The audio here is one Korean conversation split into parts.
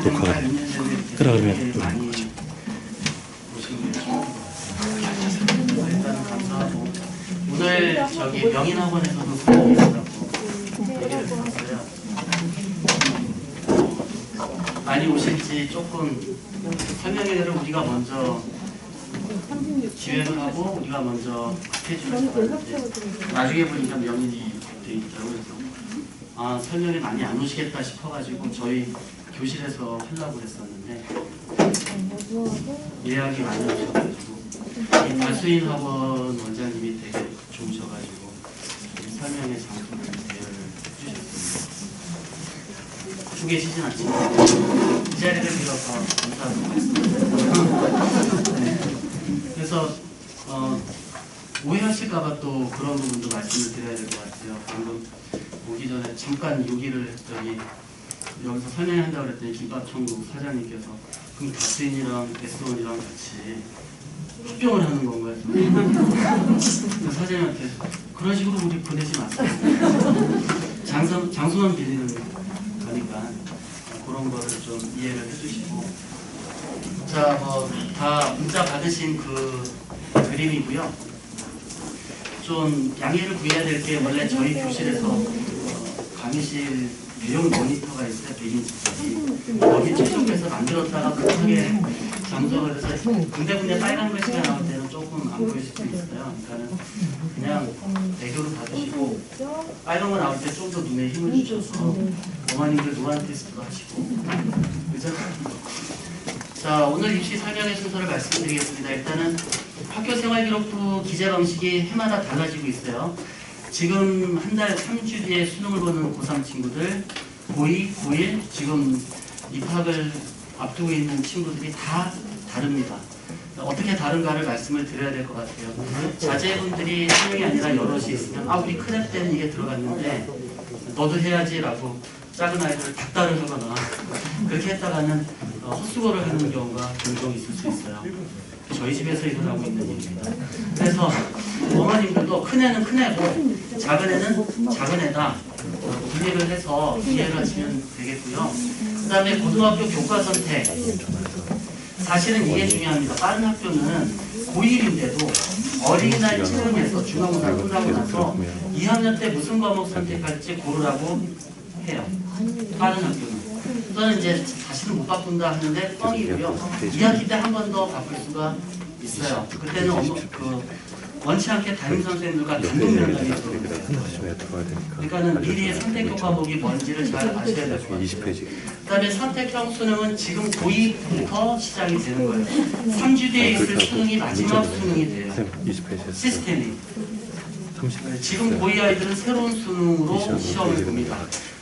녹화가 들어가면 많이 거죠. 일단 감사하고 오늘 저기 명인학원에서도 수업이 있다고 얘기를 들었어요. 많이 오실지 조금 설명회를 우리가 먼저 기획을 하고 우리가 먼저 스케줄을 잡았는데 나중에 보니까 명인이 돼 있더라고요. 그래서 설명회 많이 안 오시겠다 싶어가지고 저희 교실에서 하려고 했었는데 예약이 많이 오셔가지고 달수인 학원 원장님이 되게 좋으셔가지고 설명회 장소를 대여를 해주셨습니다. 주 계시진 않지만 이 자리를 빌어서 감사하고 말씀드립니다. 네. 그래서 오해하실까봐 또 그런 부분도 말씀을 드려야 될 것 같아요. 방금 오기 전에 잠깐 요기를 했더니 여기서 설명한다고 그랬더니 김밥천국 사장님께서 그럼 달수인이랑 S1이랑 같이 합병을 하는 건가요? 사장님한테 그런 식으로 우리 보내지 마세요. 장소만 빌리는 거니까 그런 거를 좀 이해를 해주시고 자, 다 문자 받으신 그 그림이고요. 좀 양해를 구해야 될 게 원래 저희 교실에서 강의실 대형 모니터가 있어요. 100인치짜리. 여기 최종에서 만들었다가 급하게 장소가 돼서 군데군데 빨간 글씨가 나올 때는 조금 안 보일 수도 있어요. 그러니까는 그냥 애교로 봐주시고 빨간 거 나올 때 좀 더 눈에 힘을 주셔서 어머님들 노안 테스트도 하시고 그죠? 자, 오늘 입시 설명회 순서를 말씀드리겠습니다. 일단은 학교생활기록부 기재 방식이 해마다 달라지고 있어요. 지금 한 달 3주 뒤에 수능을 보는 고3 친구들, 고2, 고1, 지금 입학을 앞두고 있는 친구들이 다 다릅니다. 어떻게 다른가를 말씀을 드려야 될 것 같아요. 자제분들이 한 명이 아니라 여럿이 있으면 우리 큰애 때는 이게 들어갔는데 너도 해야지 라고 작은 아이들을 닥달을 하거나 그렇게 했다가는 헛수고를 하는 경우가 종종 있을 수 있어요. 저희 집에서 일어나고 있는 일입니다. 그래서 어머님들도 큰애는 큰애고 작은애는 작은애다 분리를 해서 이해를 하시면 되겠고요. 그 다음에 고등학교 교과 선택, 사실은 이게 중요합니다. 다른 학교는 고1인데도 어린이날 체험에서 중앙고사 끝나고 나서 2학년 때 무슨 과목 선택할지 고르라고 해요. 다른 학교는. 또는 이제 다시는 못 바꾼다 하는데 뻥이고요. 2학기 때 한 번 더 바꿀 수가 있어요. 그때는 원치 않게 담임 선생님들과 단독 면담이 들어오고요. 그러니까는 미리 선택 과목이 뭔지를 잘 아셔야 될 것 같아요. 그 다음에 선택형 수능은 지금 고2부터 시작이 되는 거예요. 3주 뒤에 있을 수능이 마지막 수능이 돼요. 시스템이. 지금 고2 아이들은 새로운 수능으로 시험을 봅니다.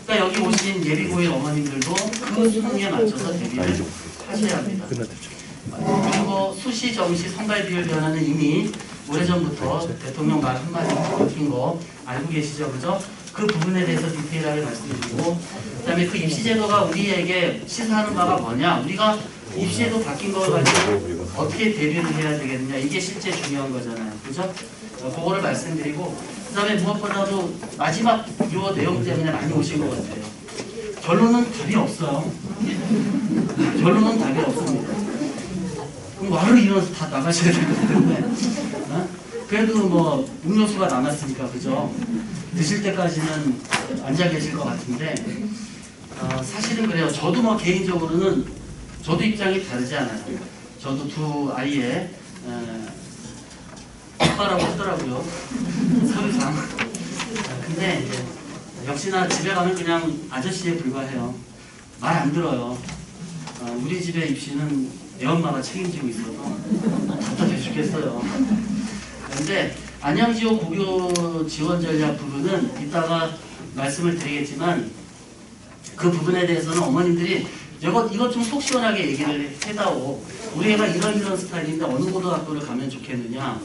그러니까 여기 오신 예비 고1 어머님들도 그 수능에 맞춰서 대비를 하셔야 합니다. 그리고 수시, 정시, 선발 비율 변화는 이미 오래전부터 대통령 말 한마디 바뀐 거 알고 계시죠? 그죠? 그 부분에 대해서 디테일하게 말씀드리고 그 다음에 그 입시제도가 우리에게 시사하는 바가 뭐냐? 우리가 입시제도 바뀐 거 가지고 어떻게 대비를 해야 되겠느냐? 이게 실제 중요한 거잖아요. 그죠? 그거를 말씀드리고 그 다음에 무엇보다도 마지막 요 내용 때문에 많이 오신 것 같아요. 결론은 답이 없어요. 결론은 답이 없습니다. 그럼 바로 일어나서 다 나가셔야 되기 때문에 그래도 뭐 음료수가 남았으니까 그죠? 드실 때까지는 앉아 계실 것 같은데 사실은 그래요. 저도 뭐 개인적으로는 저도 입장이 다르지 않아요. 저도 두 아이의 아빠라고 하더라고요. 서류상. 근데 이제 역시나 집에 가면 그냥 아저씨에 불과해요. 말 안 들어요. 우리 집의 입시는 내 엄마가 책임지고 있어서 답답해 죽겠어요. 그런데 안양지호 고교 지원 전략 부분은 이따가 말씀을 드리겠지만 그 부분에 대해서는 어머님들이 이것 좀 속 시원하게 얘기를 해다오. 우리 애가 이런 스타일인데 어느 고등학교를 가면 좋겠느냐.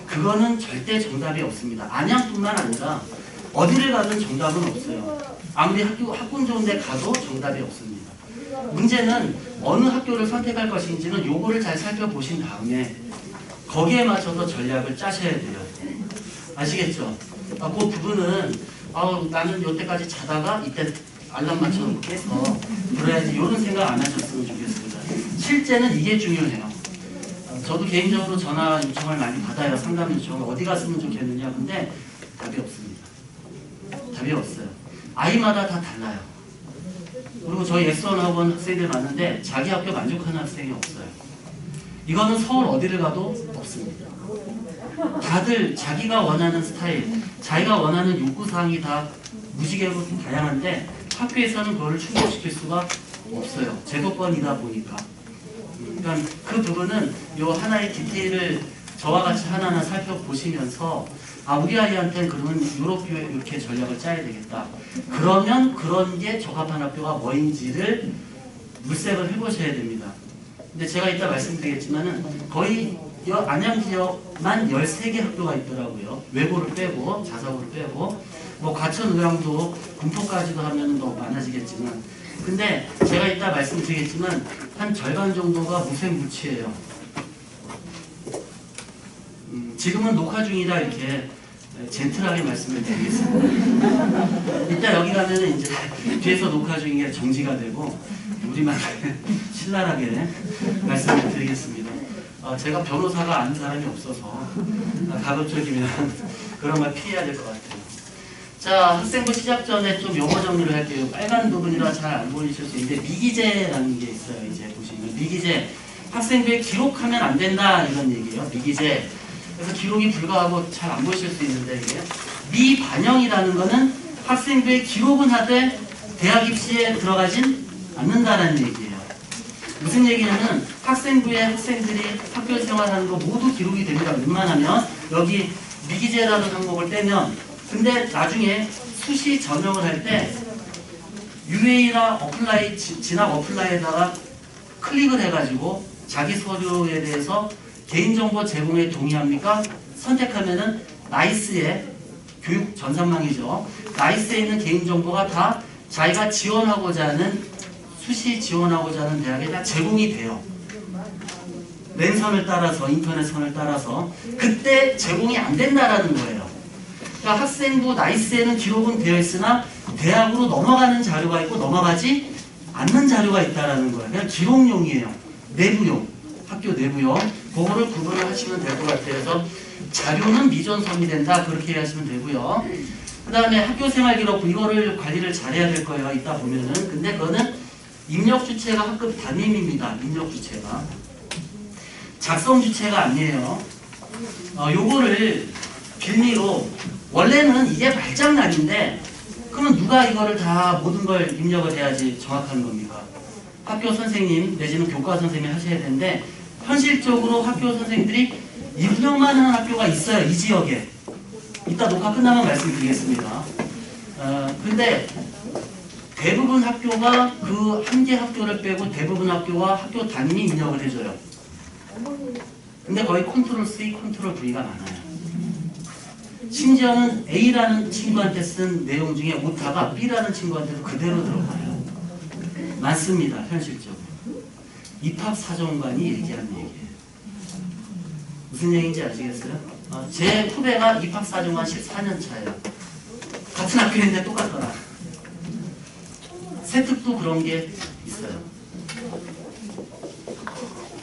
그거는 절대 정답이 없습니다. 안양뿐만 아니라 어디를 가든 정답은 없어요. 아무리 학군 좋은 데 가도 정답이 없습니다. 문제는 어느 학교를 선택할 것인지는 요거를 잘 살펴보신 다음에 거기에 맞춰서 전략을 짜셔야 돼요. 아시겠죠? 그 부분은 나는 요때까지 자다가 이때 알람 맞춰놓고 깨서 그래야지 이런 생각 안 하셨으면 좋겠습니다. 실제는 이게 중요해요. 저도 개인적으로 전화 요청을 많이 받아요. 상담 요청을 어디 갔으면 좋겠느냐. 근데 답이 없습니다. 답이 없어요. 아이마다 다 달라요. 그리고 저희 S1 학원 학생들 많은데 자기 학교 만족하는 학생이 없어요. 이거는 서울 어디를 가도 없습니다. 다들 자기가 원하는 스타일, 자기가 원하는 요구사항이 다 무지개로 다양한데 학교에서는 그거를 충족시킬 수가 없어요. 제도권이다 보니까. 그러니까 그 부분은 요 하나의 디테일을 저와 같이 하나하나 살펴보시면서 아 우리 아이한테는 그러면 이렇게 전략을 짜야 되겠다. 그러면 그런 게 적합한 학교가 뭐인지를 물색을 해보셔야 됩니다. 근데 제가 이따 말씀드리겠지만은 거의 안양 지역만 13개 학교가 있더라고요. 외고를 빼고 자사고를 빼고 뭐 과천 의왕도 군포까지도 하면 더 많아지겠지만 근데 제가 이따 말씀드리겠지만 한 절반 정도가 무색무취예요. 지금은 녹화 중이라 이렇게 젠틀하게 말씀을 드리겠습니다. 이따 여기 가면은 이제 뒤에서 녹화 중인 게 정지가 되고 우리만 신랄하게 말씀을 드리겠습니다. 제가 변호사가 아는 사람이 없어서 가급적이면 그런 말 피해야 될 것 같아요. 자, 학생부 시작 전에 좀 용어 정리를 할게요. 빨간 부분이라 잘 안 보이실 수 있는데 미기재라는 게 있어요. 이제 보시면 미기재 학생부에 기록하면 안 된다 이런 얘기예요. 미기재. 그래서 기록이 불가하고 잘 안 보이실 수 있는데 이게 미반영이라는 거는 학생부에 기록은 하되 대학 입시에 들어가진 않는다라는 얘기예요. 무슨 얘기냐면 학생부에 학생들이 학교 생활하는 거 모두 기록이 됩니다. 웬만하면 여기 미기재라는 항목을 떼면 근데 나중에 수시 전형을 할 때 UA나 어플라이 진학 어플라이에다가 클릭을 해가지고 자기 서류에 대해서 개인정보 제공에 동의합니까? 선택하면은 나이스에 교육 전산망이죠. 나이스에 있는 개인정보가 다 자기가 지원하고자 하는 수시 지원하고자 하는 대학에 다 제공이 돼요. 랜선을 따라서 인터넷 선을 따라서 그때 제공이 안 된다라는 거예요. 그러니까 학생부 나이스에는 기록은 되어 있으나 대학으로 넘어가는 자료가 있고 넘어가지 않는 자료가 있다라는 거예요. 그냥 기록용이에요. 내부용, 학교 내부용. 그거를 구분을 하시면 될 것 같아요. 그래서 자료는 미존성이 된다 그렇게 이해하시면 되고요. 그 다음에 학교생활기록부 이거를 관리를 잘해야 될 거예요. 이따 보면은. 근데 그거는 입력 주체가 학급 담임입니다. 입력 주체가. 작성 주체가 아니에요. 요거를 빌미로 원래는 이게 말장난인데 그러면 누가 이거를 다 모든 걸 입력을 해야지 정확한 겁니까? 학교 선생님 내지는 교과 선생님이 하셔야 되는데 현실적으로 학교 선생님들이 입력만 하는 학교가 있어요. 이 지역에. 이따 녹화 끝나면 말씀드리겠습니다. 근데 대부분 학교가 그 한 개 학교를 빼고 대부분 학교와 학교 담임이 입력을 해줘요. 근데 거의 컨트롤 C, 컨트롤 V가 많아요. 심지어는 A라는 친구한테 쓴 내용 중에 오타가 B라는 친구한테도 그대로 들어가요. 많습니다. 현실적으로. 입학사정관이 얘기하는 얘기예요. 무슨 얘기인지 아시겠어요? 제 후배가 입학사정관 14년 차예요. 같은 학교인데 똑같더라. 세특도 그런 게 있어요.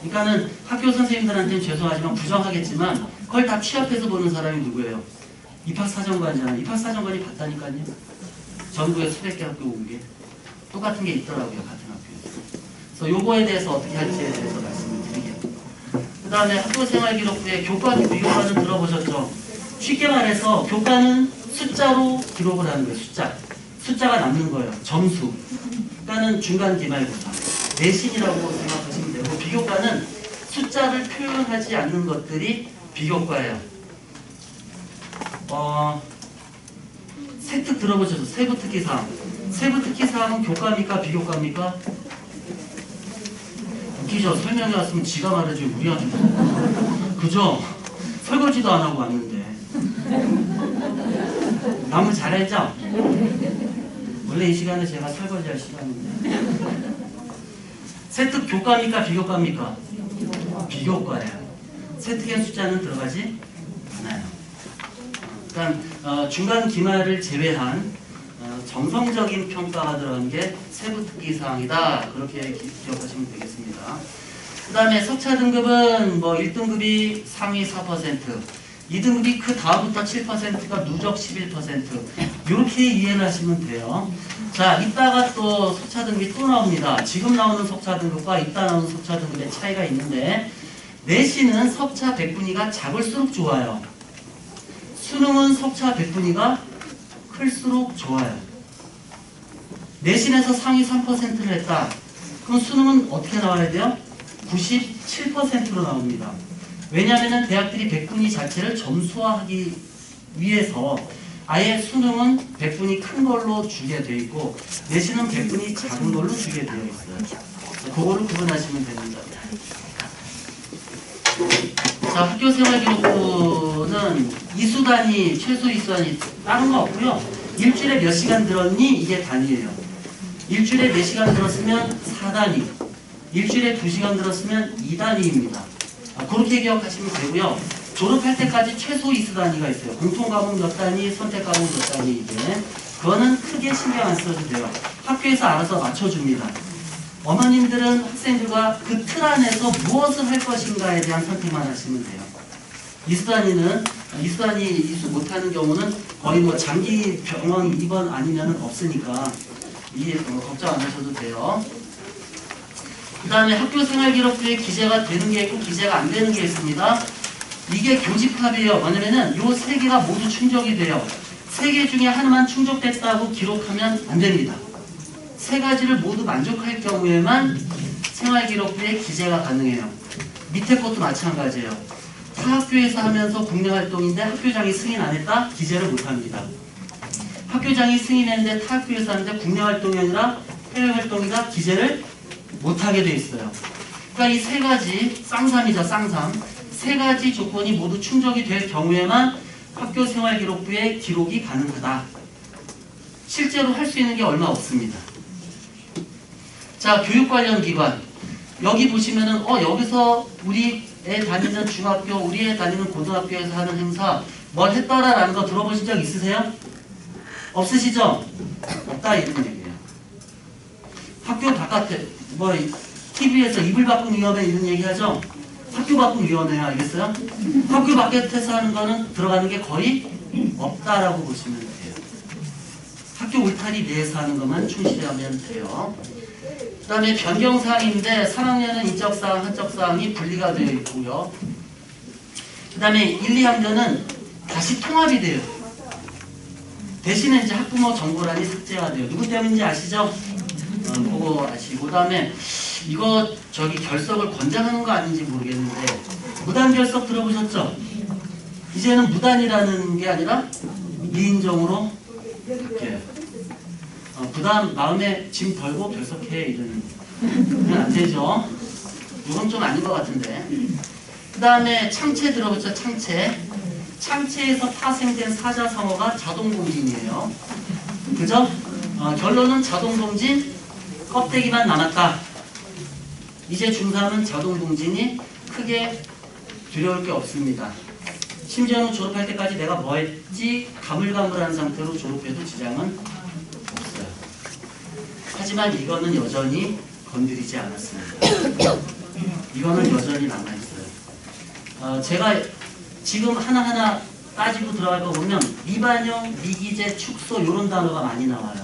그러니까는 학교 선생님들한테는 죄송하지만 부정하겠지만 그걸 다 취합해서 보는 사람이 누구예요? 입학사정관이잖아요. 입학사정관이 봤다니까요. 전국에 수백 개 학교 온 게 똑같은 게 있더라고요. 같은 학교에서. 그래서 요거에 대해서 어떻게 할지에 대해서 말씀을 드리게요. 그 다음에 학교생활기록부에 교과기 비교과는 들어보셨죠? 쉽게 말해서 교과는 숫자로 기록을 하는 거예요. 숫자가 남는 거예요. 점수. 그러니까는 중간 기말고사. 내신이라고 생각하시면 되고 비교과는 숫자를 표현하지 않는 것들이 비교과예요. 세특 들어보셨죠? 세부특기사항. 세부특기사항은 교과입니까? 비교과입니까? 웃기죠? 설명이 왔으면 지가 말해줘. 우리한테. 그죠? 설거지도 안 하고 왔는데. 마무리 잘했죠? 원래 이 시간에 제가 설거지할 시간인데. 세특 교과입니까? 비교과입니까? 비교과예요. 세특의 숫자는 들어가지 않아요. 그러니까 중간 기말을 제외한 정성적인 평가가 들어간 게 세부 특기 사항이다. 그렇게 기억하시면 되겠습니다. 그 다음에 석차 등급은 뭐 1등급이 상위 4%, 2등급이 그 다음부터 7%가 누적 11%. 이렇게 이해를 하시면 돼요. 자, 이따가 또 석차 등급이 또 나옵니다. 지금 나오는 석차 등급과 이따 나오는 석차 등급의 차이가 있는데, 내신은 석차 백분위가 작을수록 좋아요. 수능은 석차 백분위가 클수록 좋아요. 내신에서 상위 3%를 했다. 그럼 수능은 어떻게 나와야 돼요? 97%로 나옵니다. 왜냐하면 대학들이 백분위 자체를 점수화하기 위해서 아예 수능은 백분위 큰 걸로 주게 되어 있고 내신은 백분위 작은 걸로 주게 되어 있어요. 그거를 구분하시면 됩니다. 자, 학교생활기록부는 이수단위, 최소 이수단위 다른 거 없고요. 일주일에 몇 시간 들었니? 이게 단위예요. 일주일에 4시간 들었으면 4단위, 일주일에 2시간 들었으면 2단위입니다. 그렇게 기억하시면 되고요. 졸업할 때까지 최소 이수단위가 있어요. 공통과목 몇 단위, 선택과목 몇 단위 이게. 그거는 크게 신경 안 써도 돼요. 학교에서 알아서 맞춰줍니다. 어머님들은 학생들과 그 틀 안에서 무엇을 할 것인가에 대한 선택만 하시면 돼요. 이수단위 이수 못하는 경우는 거의 뭐 장기 병원 입원 아니면 없으니까 걱정 안 하셔도 돼요. 그 다음에 학교생활기록부에 기재가 되는 게 있고 기재가 안 되는 게 있습니다. 이게 교집합이에요. 뭐냐면은 요 세 개가 모두 충족이 돼요. 세 개 중에 하나만 충족됐다고 기록하면 안 됩니다. 세 가지를 모두 만족할 경우에만 생활기록부에 기재가 가능해요. 밑에 것도 마찬가지예요. 타 학교에서 하면서 국내 활동인데 학교장이 승인 안 했다? 기재를 못 합니다. 학교장이 승인했는데 타 학교에서 하는데 국내 활동이 아니라 해외 활동이다? 기재를 못 하게 돼 있어요. 그러니까 이 세 가지, 쌍삼이죠, 쌍삼. 세 가지 조건이 모두 충족이 될 경우에만 학교생활기록부에 기록이 가능하다. 실제로 할 수 있는 게 얼마 없습니다. 자, 교육 관련 기관. 여기 보시면은, 여기서 우리 애 다니는 중학교, 우리 애 다니는 고등학교에서 하는 행사, 뭘 했더라라는 거 들어보신 적 있으세요? 없으시죠? 없다, 이런 얘기예요. 학교 바깥에, TV에서 이불 밖은 위험해, 이런 얘기 하죠? 학교 밖은 위험해요, 알겠어요? 학교 바깥에서 하는 거는 들어가는 게 거의 없다라고 보시면 돼요. 학교 울타리 내에서 하는 것만 충실하면 돼요. 그 다음에 변경사항인데 3학년은 인적사항, 한적사항이 분리가 되어 있고요. 그 다음에 1, 2학년은 다시 통합이 돼요. 대신에 이제 학부모 정보란이 삭제가 돼요. 누구 때문인지 아시죠? 그거 아시고. 그 다음에 이거 결석을 권장하는 거 아닌지 모르겠는데 무단 결석 들어보셨죠? 이제는 무단이라는 게 아니라 미인정으로 바뀌어요. 부담 마음에 짐 덜고 결석해 이런 그건 안 되죠. 이건 좀 아닌 것 같은데. 그 다음에 창체 들어보죠. 창체에서 파생된 사자성어가 자동공진이에요. 그죠? 결론은 자동공진 껍데기만 남았다. 이제 중3은 자동공진이 크게 두려울 게 없습니다. 심지어는 졸업할 때까지 내가 뭐 했지 가물가물한 상태로 졸업해도 지장은 없어요. 하지만 이거는 여전히 건드리지 않았습니다. 이거는 여전히 남아있어요. 제가 지금 하나하나 따지고 들어갈 거 보면 미반영, 미기재, 축소 이런 단어가 많이 나와요.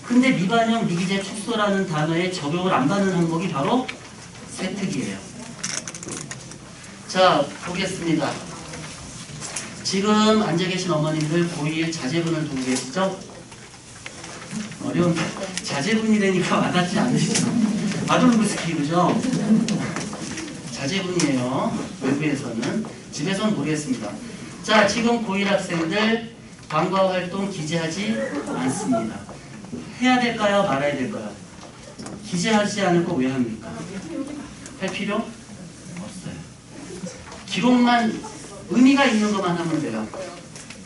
근데 미반영, 미기재, 축소라는 단어에 적용을 안 받는 항목이 바로 세특이에요. 자, 보겠습니다. 지금 앉아 계신 어머님들 고1 자제분을 두고 계시죠? 어려운 자제분이라니까 와닿지 않으시죠? 마돌루스키 그죠? 자제분이에요. 외부에서는. 집에서는 모르겠습니다. 자, 지금 고1 학생들 방과 활동 기재하지 않습니다. 해야 될까요? 말아야 될까요? 기재하지 않을 거 왜 합니까? 할 필요 없어요. 기록만 의미가 있는 것만 하면 돼요.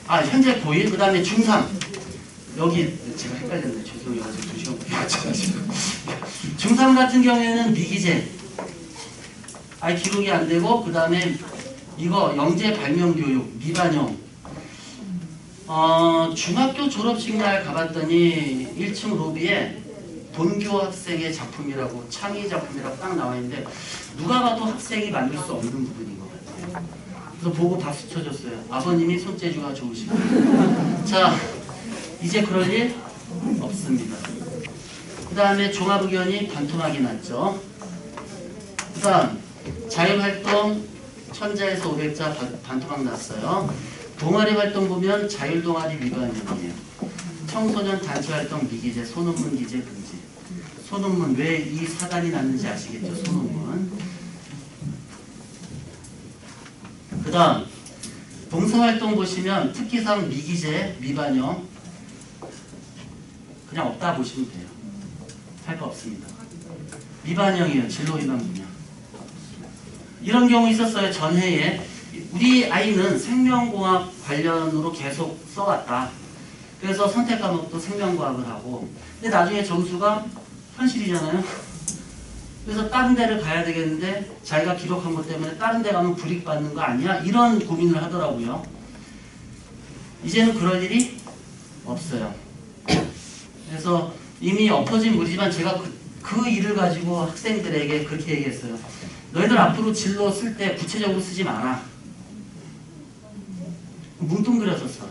현재 고1, 그 다음에 중3. 여기 제가 헷갈렸네. 죄송해요. 아직 2시간 중3 같은 경우에는 미기재. 기록이 안 되고, 그 다음에 이거 영재 발명 교육, 미반영. 중학교 졸업식 날 가봤더니 1층 로비에 본교 학생의 작품이라고 창의 작품이라고 딱 나와 있는데 누가 봐도 학생이 만들 수 없는 부분인 것 같아요. 그래서 보고 박수 쳐줬어요. 아버님이 손재주가 좋으시고. 자, 이제 그럴 일 없습니다. 그 다음에 종합의견이 반토막이 났죠. 그 다음 자율활동 1000자에서 500자 반토막 났어요. 동아리 활동 보면 자율동아리 위반이에요. 청소년 단체활동 미기재, 소논문 기재 금지. 소논문 왜 이 사단이 났는지 아시겠죠? 소논문. 그 다음 봉사활동 보시면 특기사항 미기재 미반영 그냥 없다 보시면 돼요. 할 거 없습니다. 미반영이에요. 진로 위반 분야. 이런 경우 있었어요. 전해에 우리 아이는 생명공학 관련으로 계속 써왔다. 그래서 선택 과목도 생명과학을 하고 근데 나중에 점수가 현실이잖아요. 그래서 다른 데를 가야 되겠는데 자기가 기록한 것 때문에 다른 데 가면 불이익받는 거 아니야? 이런 고민을 하더라고요. 이제는 그럴 일이 없어요. 그래서 이미 엎어진 물이지만 제가 그 일을 가지고 학생들에게 그렇게 얘기했어요. 너희들 앞으로 진로 쓸 때 구체적으로 쓰지 마라. 뭉뚱그려서 써요.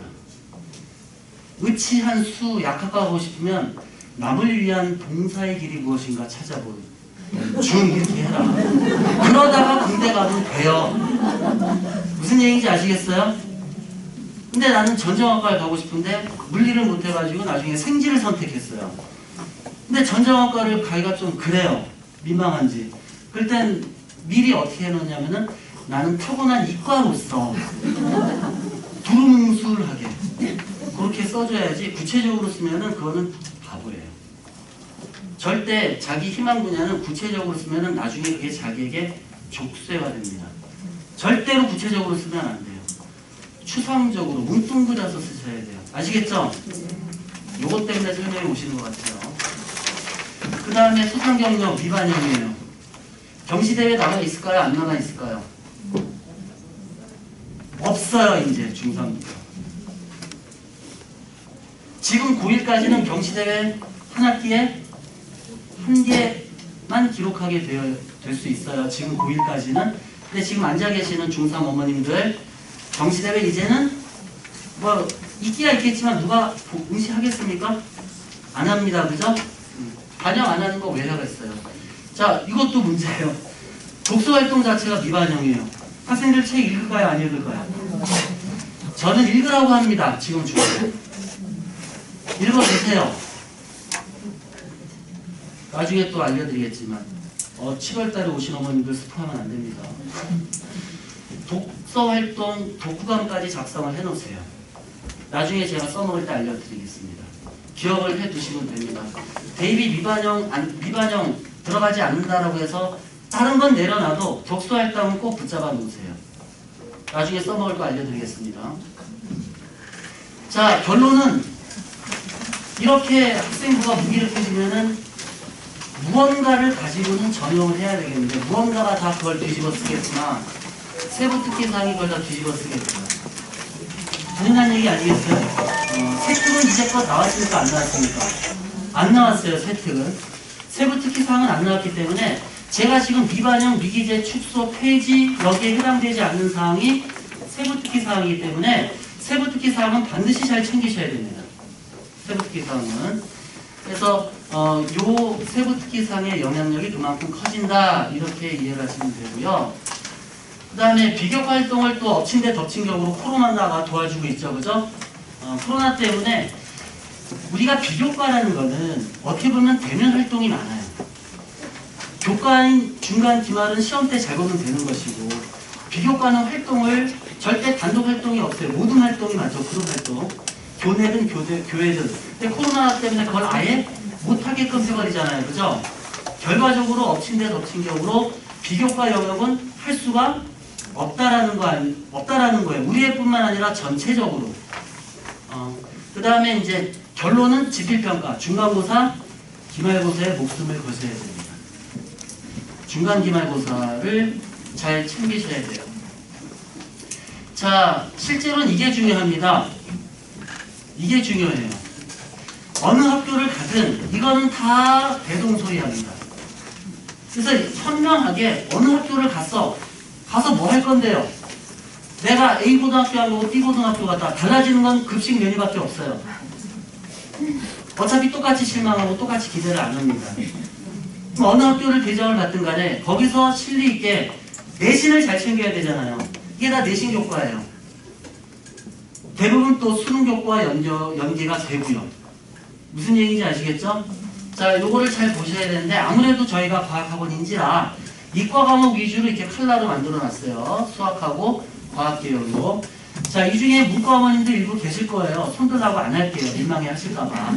의치한 수 약학하고 싶으면 남을 위한 봉사의 길이 무엇인가 찾아보는 중 이렇게 해라. 그러다가 군대 가면 돼요. 무슨 얘기인지 아시겠어요? 근데 나는 전정학과를 가고 싶은데 물리를 못해가지고 나중에 생지를 선택했어요. 근데 전정학과를 가기가 좀 그래요. 민망한지. 그럴 땐 미리 어떻게 해놓냐면은 나는 타고난 이과로서 두루뭉술하게 그렇게 써줘야지 구체적으로 쓰면은 그거는 바보예요. 절대 자기 희망 분야는 구체적으로 쓰면은 나중에 그게 자기에게 족쇄가 됩니다. 절대로 구체적으로 쓰면 안 돼요. 추상적으로 뭉뚱그려서 쓰셔야 돼요. 아시겠죠? 요것 때문에 설명이 오시는 것 같아요. 그 다음에 수상경력 위반형이에요. 경시대회 남아 있을까요? 안 남아 있을까요? 없어요. 이제 중3부터. 지금 고1까지는 경시대회 한 학기에 한 개만 기록하게 될 수 있어요. 지금 고1까지는. 근데 지금 앉아 계시는 중3 어머님들 경시대회 이제는 뭐 있기야 있겠지만 누가 응시하겠습니까? 안 합니다. 그죠? 반영 안 하는 거 왜 하겠어요? 자, 이것도 문제예요. 독서활동 자체가 미반영이에요. 학생들 책 읽을까요? 안 읽을까요? 저는 읽으라고 합니다. 지금 중에. 읽어주세요. 나중에 또 알려드리겠지만 7월달에 오신 어머님들 스포하면 안 됩니다. 독서활동 독후감까지 작성을 해놓으세요. 나중에 제가 써먹을 때 알려드리겠습니다. 기억을 해두시면 됩니다. 대입이 미반영 들어가지 않는다라고 해서 다른 건 내려놔도 독서활동은 꼭 붙잡아 놓으세요. 나중에 써먹을 거 알려드리겠습니다. 자, 결론은 이렇게 학생부가 무기를 펴지면은 무언가를 가지고는 전형을 해야 되겠는데 무언가가 다 그걸 뒤집어 쓰겠구나. 세부특기사항이 그걸 다 뒤집어 쓰겠구나. 당연한 얘기 아니겠어요? 세특은 이제껏 나왔습니까? 안 나왔습니까? 안 나왔어요. 세특은. 세부특기사항은 안 나왔기 때문에 제가 지금 미반영, 미기재, 축소, 폐지 여기에 해당되지 않는 사항이 세부특기사항이기 때문에 세부특기사항은 반드시 잘 챙기셔야 됩니다. 세부특기사항은. 그래서 요 세부특기사항의 영향력이 그만큼 커진다 이렇게 이해를 하시면 되고요. 그 다음에 비교활동을 또 엎친 데 덮친 격으로 코로나가 도와주고 있죠. 그죠? 코로나 때문에 우리가 비교과라는 거는 어떻게 보면 대면 활동이 많아요. 교과인 중간 기말은 시험 때 잘 보면 되는 것이고 비교과는 활동을 절대 단독 활동이 없어요. 모든 활동이 많죠. 그룹 활동. 교내든 교회든. 근데 코로나 때문에 그걸 아예 못하게끔 해버리잖아요. 그죠? 결과적으로 엎친 데 덮친 격으로 비교과 영역은 할 수가 없다라는 거예요. 우리 애뿐만 아니라 전체적으로. 그 다음에 이제 결론은 지필평가, 중간고사, 기말고사에 목숨을 거셔야 됩니다. 중간 기말고사를 잘 챙기셔야 돼요. 자, 실제로는 이게 중요합니다. 이게 중요해요. 어느 학교를 가든 이거는 다 대동소이합니다. 그래서 현명하게 어느 학교를 가서 뭐 할 건데요? 내가 A 고등학교하고 B 고등학교 갔다 달라지는 건 급식 메뉴밖에 없어요. 어차피 똑같이 실망하고 똑같이 기대를 안 합니다. 어느 학교를 대접을 받든 간에 거기서 실리 있게 내신을 잘 챙겨야 되잖아요. 이게 다 내신 교과예요. 대부분 또 수능 교과와 연계가 되고요. 무슨 얘기인지 아시겠죠? 자, 요거를 잘 보셔야 되는데 아무래도 저희가 과학학원인지라 이과 과목 위주로 이렇게 칼라로 만들어 놨어요. 수학하고 과학 계열로. 자, 이 중에 문과 어머님들 일부 계실 거예요. 손들라고 안 할게요. 민망해 하실까봐.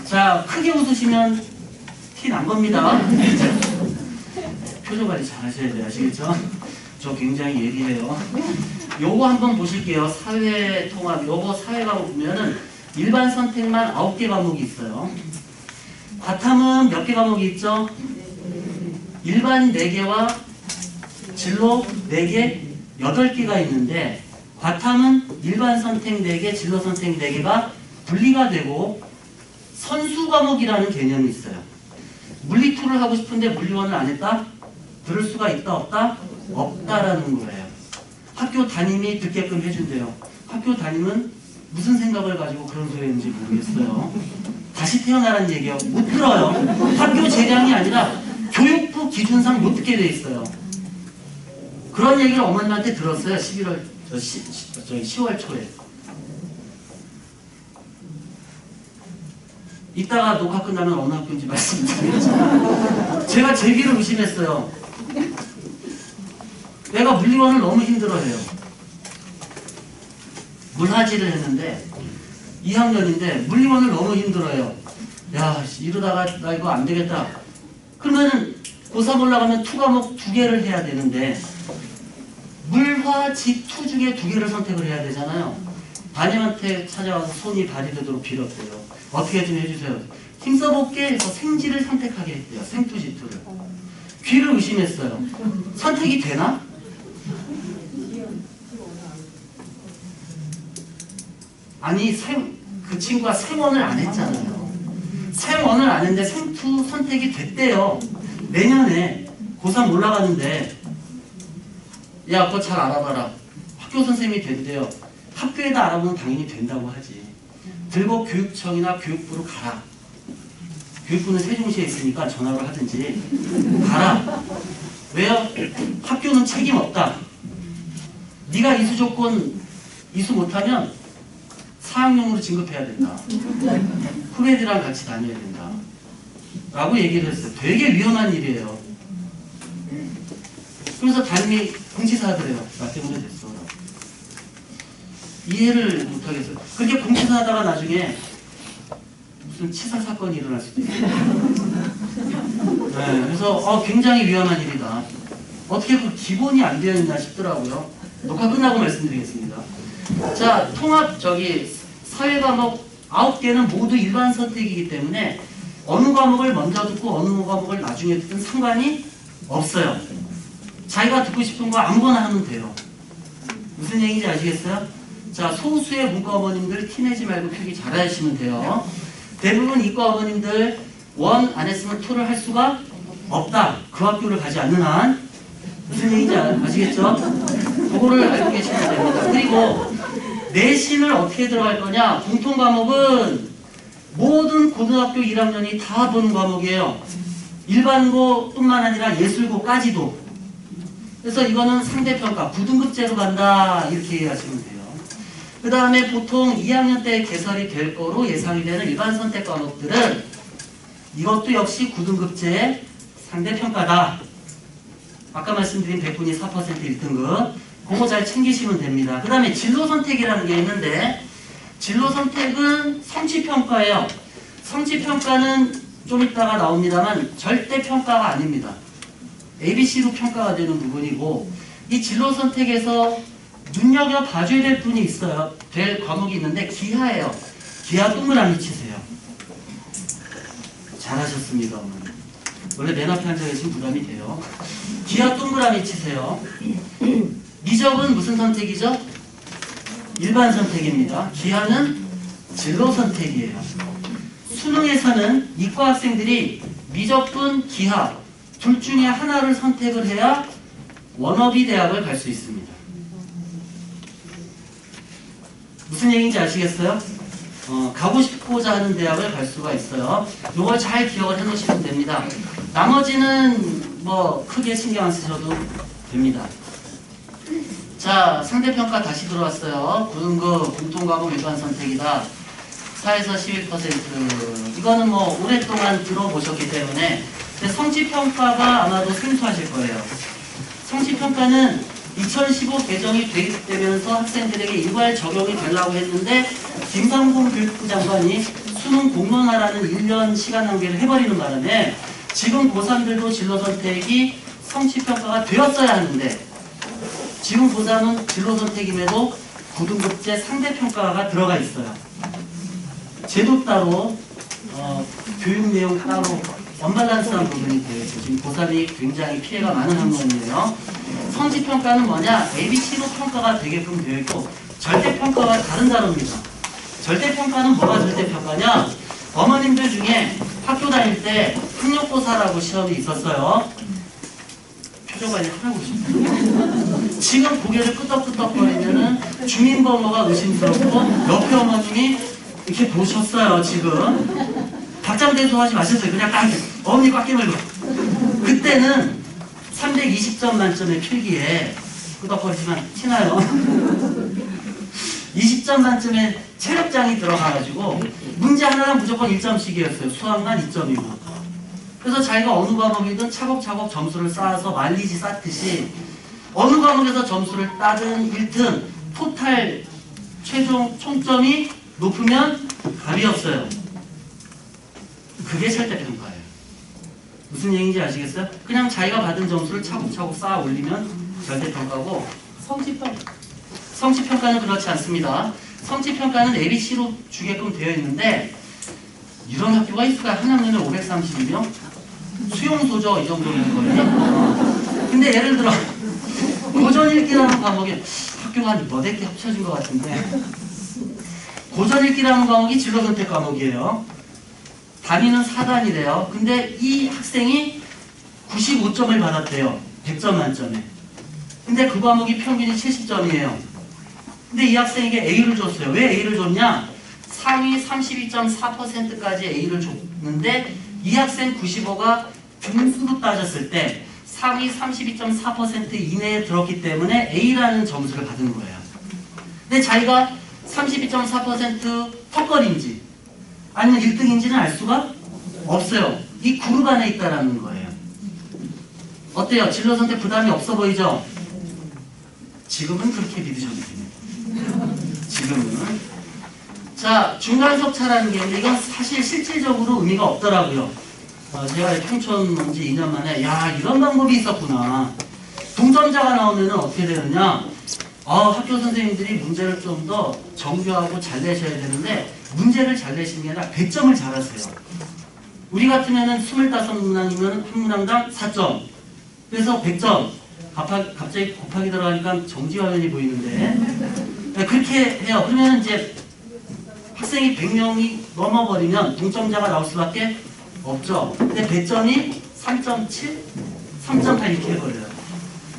자, 크게 웃으시면 티 난 겁니다. 표정 관리 잘 하셔야 돼요. 아시겠죠? 저 굉장히 예리해요. 요거 한번 보실게요. 사회 통합. 요거 사회 과목 보면은 일반 선택만 9개 과목이 있어요. 과탐은 몇 개 과목이 있죠? 일반 4개와 진로 4개, 8개가 있는데 과탐은 일반 선택 4개, 진로 선택 4개가 분리가 되고 선수 과목이라는 개념이 있어요. 물리 2를 하고 싶은데 물리 1을 안 했다? 들을 수가 있다 없다? 없다라는 거예요. 학교 담임이 듣게끔 해준대요. 학교 담임은 무슨 생각을 가지고 그런 소리 했는지 모르겠어요. 다시 태어나라는 얘기예요. 못 들어요. 학교 재량이 아니라 교육부 기준상 못 듣게 돼 있어요. 그런 얘기를 어머님한테 들었어요. 10월 초에. 이따가 녹화 끝나면 어느 학교인지 말씀드리겠습니다. 제가 제 귀를 의심했어요. 내가 물리원을 너무 힘들어해요. 물화지를 했는데 2학년인데 물리원을 너무 힘들어해요. 야, 이러다가 나 이거 안 되겠다. 그러면은 고3 올라가면 2과목 2개를 해야 되는데 물화지 2 중에 2개를 선택을 해야 되잖아요. 담임한테 찾아와서 손이 발이 되도록 빌었대요. 어떻게 좀 해주세요. 힘써볼게 해서 생지를 선택하게 했대요. 생투지투를. 귀를 의심했어요. 선택이 되나? 아니 그 친구가 생원을 안 했잖아요. 생원을 안 했는데 생투 선택이 됐대요. 내년에 고3 올라가는데 야, 그거 잘 알아봐라. 학교 선생님이 된대요. 학교에다 알아보면 당연히 된다고 하지. 들고 교육청이나 교육부로 가라. 교육부는 세종시에 있으니까 전화로 하든지 가라. 왜요? 학교는 책임 없다. 네가 이수 조건 이수 못하면 사학용으로 진급해야 된다. 후배들이랑 같이 다녀야 된다. 라고 얘기를 했어요. 되게 위험한 일이에요. 그래서 담임이 공치사하더래요. 나 때문에 됐어. 이해를 못하겠어요. 그렇게 공치사하다가 나중에 무슨 치사 사건이 일어날 수도 있어요. 네, 그래서 굉장히 위험한 일이다. 어떻게 그 기본이 안 되어 있나 싶더라고요. 녹화 끝나고 말씀드리겠습니다. 자, 통합 사회 과목 9개는 모두 일반 선택이기 때문에 어느 과목을 먼저 듣고 어느 과목을 나중에 듣든 상관이 없어요. 자기가 듣고 싶은 거 아무거나 하면 돼요. 무슨 얘기인지 아시겠어요? 자, 소수의 문과 어머님들 티내지 말고 표기 잘 하시면 돼요. 대부분 이과 어머님들 1 안 했으면 2를 할 수가 없다. 그 학교를 가지 않는 한. 무슨 얘기인지 아시겠죠? 그거를 알고 계시면 됩니다. 그리고 내신을 어떻게 들어갈 거냐? 공통 과목은 모든 고등학교 1학년이 다 보는 과목이에요. 일반고뿐만 아니라 예술고까지도. 그래서 이거는 상대평가, 9등급제로 간다. 이렇게 이해하시면 돼요. 그 다음에 보통 2학년 때 개설이 될 거로 예상이 되는 일반 선택 과목들은 이것도 역시 9등급제 상대평가다. 아까 말씀드린 100분이 4% 1등급. 그거 잘 챙기시면 됩니다. 그 다음에 진로 선택이라는 게 있는데 진로 선택은 성취평가예요. 성취평가는 좀 이따가 나옵니다만 절대 평가가 아닙니다. ABC로 평가가 되는 부분이고 이 진로 선택에서 눈여겨봐줘야 될 분이 있어요. 될 과목이 있는데 기하예요. 기하 동그라미 치세요. 잘하셨습니다. 원래 맨 앞에 앉아 계시면 부담이 돼요. 기하 동그라미 치세요. 미적은 무슨 선택이죠? 일반 선택입니다. 기하는 진로 선택이에요. 수능에서는 이과 학생들이 미적분, 기하 둘 중에 하나를 선택을 해야 워너비 대학을 갈 수 있습니다. 무슨 얘기인지 아시겠어요? 가고 싶고자 하는 대학을 갈 수가 있어요. 이걸 잘 기억을 해 놓으시면 됩니다. 나머지는 뭐 크게 신경 안 쓰셔도 됩니다. 자, 상대평가 다시 들어왔어요. 고등급 공통과목 일반 선택이다. 4에서 11%. 이거는 뭐 오랫동안 들어보셨기 때문에. 근데 성취평가가 아마도 생소하실 거예요. 성취평가는 2015 개정이 도입되면서 학생들에게 일괄 적용이 되려고 했는데 김상곤 교육부 장관이 수능 공론화라는 1년 시간 낭비를 해버리는 바람에 지금 고3들도 진로 선택이 성취평가가 되었어야 하는데 지금 고3은 진로 선택임에도 고등급제 상대평가가 들어가 있어요. 제도 따로 교육 내용 따로 언밸런스한 부분이 되어 있어요. 지금 고3이 굉장히 피해가 많은 학문이에요. 성취평가는 뭐냐? ABC로 평가가 되게끔 되어 있고 절대평가가 다릅니다. 절대평가는 뭐가 절대평가냐? 어머님들 중에 학교 다닐 때 학력고사라고 시험이 있었어요. 표정관리 하라고 싶어요. 지금 고개를 끄덕끄덕거리면은 주민번호가 의심스럽고 옆에 어머님이 이렇게 보셨어요. 지금 박장대소 하지 마셨어요. 그냥 딱 어머니 꽉 깨물고. 그때는 320점 만점의 필기에 끄덕거리지만 티나요. 20점 만점의 체력장이 들어가가지고 문제 하나당 무조건 1점씩이었어요. 수학만 2점이고. 그래서 자기가 어느 과목이든 차곡차곡 점수를 쌓아서 말리지 쌓듯이 어느 과목에서 점수를 따든 1등 토탈 최종 총점이 높으면 답이 없어요. 그게 절대평가예요. 무슨 얘기인지 아시겠어요? 그냥 자기가 받은 점수를 차곡차곡 쌓아 올리면 절대평가고 성취평가는 그렇지 않습니다. 성취평가는 ABC로 주게끔 되어 있는데 이런 학교가 있을까요? 한 학년에 530이면 수용소죠. 이 정도면 거예요. 근데 예를 들어 고전 읽기라는 과목에 학교가 한 몇백 개 합쳐진 것 같은데 고전 읽기라는 과목이 진로 선택 과목이에요. 단위는 4단이래요. 근데 이 학생이 95점을 받았대요. 100점 만점에. 근데 그 과목이 평균이 70점이에요. 근데 이 학생에게 A를 줬어요. 왜 A를 줬냐? 상위 32.4%까지 A를 줬는데 이 학생 95가 등수로 따졌을 때 상위 32.4% 이내에 들었기 때문에 A라는 점수를 받은 거예요. 근데 자기가 32.4% 턱걸인지 아니면 1등인지는 알 수가 없어요. 이 그룹 안에 있다라는 거예요. 어때요? 진로 선택 부담이 없어 보이죠? 지금은 그렇게 믿으셔도 됩니다. 지금은. 자, 중간석차라는 게 있는데 이건 사실 실질적으로 의미가 없더라고요. 제가 평촌 온 지 2년 만에 야 이런 방법이 있었구나. 동점자가 나오면 어떻게 되느냐? 학교 선생님들이 문제를 좀 더 정교하고 잘 내셔야 되는데 문제를 잘 내시는 게 아니라 100점을 잘 하세요. 우리 같으면은 25문항이면 한 문항당 4점. 그래서 100점. 갑자기 곱하기 들어가니까 정지 화면이 보이는데 그렇게 해요. 그러면 이제 학생이 100명이 넘어버리면 동점자가 나올 수밖에 없죠. 근데 100점이 3.7, 3.8 이렇게 해버려요.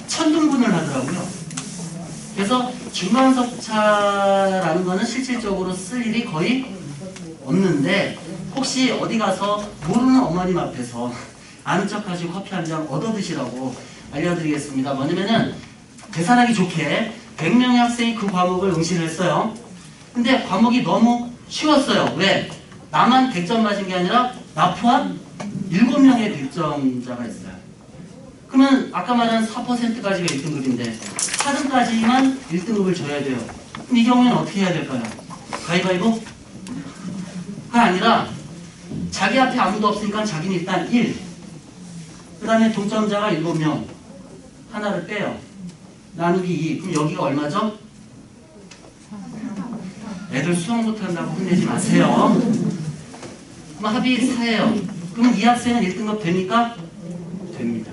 천등분을 하더라고요. 그래서 중간석차라는 거는 실질적으로 쓸 일이 거의 없는데 혹시 어디 가서 모르는 어머님 앞에서 아는 척 하시고 커피 한 잔 얻어 드시라고 알려드리겠습니다. 뭐냐면은 계산하기 좋게 100명의 학생이 그 과목을 응시를 했어요. 근데 과목이 너무 쉬웠어요. 왜? 나만 100점 맞은 게 아니라 나 포함 7명의 100점자가 있어요. 그러면 아까 말한 4%까지가 1등급인데 4등까지만 1등급을 줘야 돼요. 그럼 이 경우에는 어떻게 해야 될까요? 가위바위보가 아니라 자기 앞에 아무도 없으니까 자기는 일단 1. 그 다음에 동점자가 7명. 하나를 빼요. 나누기 2. 그럼 여기가 얼마죠? 애들 수학 못한다고 혼내지 마세요. 그럼 합이 4예요. 그럼 이 학생은 1등급 됩니까? 됩니다.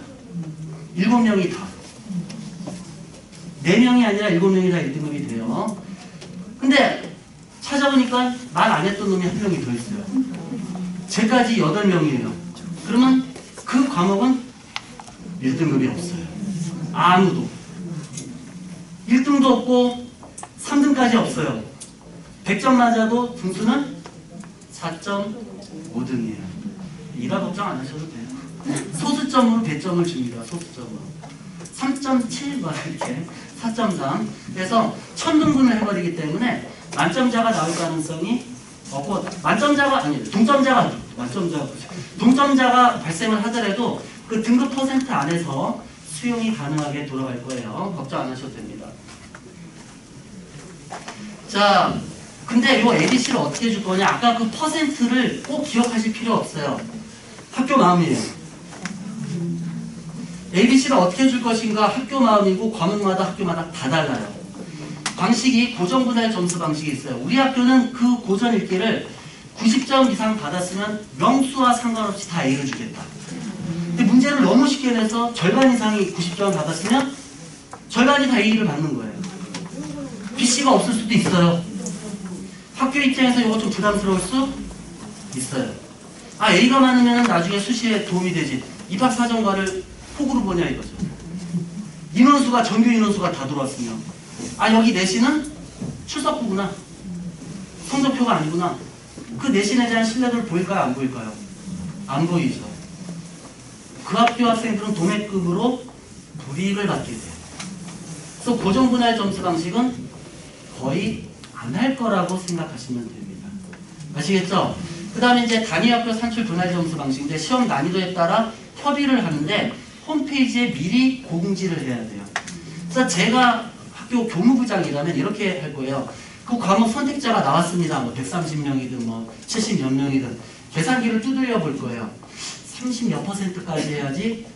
7명이 다. 4명이 아니라 7명이 다 1등급이 돼요. 찾아보니까 말 안 했던 놈이 한 명이 더 있어요. 쟤까지 8명이에요. 그러면 그 과목은 1등급이 없어요. 아무도. 1등도 없고 3등까지 없어요. 100점 맞아도 등수는 4.5등이에요. 이라 걱정 안 하셔도 돼요. 소수점으로 배점을 줍니다. 소수점으로. 3.7 막 이렇게 4.3. 그래서 천등분을 해버리기 때문에 만점자가 나올 가능성이 없고, 만점자가 아니 동점자가 발생을 하더라도 그 등급 퍼센트 안에서 수용이 가능하게 돌아갈 거예요. 걱정 안 하셔도 됩니다. 자, 근데 이 ABC를 어떻게 줄 거냐? 아까 그 퍼센트를 꼭 기억하실 필요 없어요. 학교 마음이에요. ABC를 어떻게 줄 것인가 학교 마음이고 과목마다 학교마다 다 달라요. 방식이 고정분할 점수 방식이 있어요. 우리 학교는 그 고전 읽기를 90점 이상 받았으면 명수와 상관없이 다 A를 주겠다. 근데 문제를 너무 쉽게 내서 절반 이상이 90점 받았으면 절반이 다 A를 받는 거예요. BC가 없을 수도 있어요. 학교 입장에서 이거 좀 부담스러울 수 있어요. 아, A가 많으면 나중에 수시에 도움이 되지. 입학사정과를 폭으로 보냐 이거죠. 인원수가 정규 인원수가 다 들어왔으면 아, 여기 내신은 출석부구나. 성적표가 아니구나. 그 내신에 대한 신뢰도를 보일까요? 안 보일까요? 안 보이죠. 그 학교 학생들은 도매급으로 불이익을 받게 돼요. 그래서 고정분할 점수 방식은 거의 안 할 거라고 생각하시면 됩니다. 아시겠죠? 그 다음에 이제 단위학교 산출 분할 점수 방식인데 시험 난이도에 따라 협의를 하는데 홈페이지에 미리 공지를 해야 돼요. 그래서 제가 학교 교무부장이라면 이렇게 할 거예요. 그 과목 선택자가 나왔습니다. 뭐 130명이든 뭐 70몇 명이든 계산기를 두들려 볼 거예요. 30몇 %까지 해야지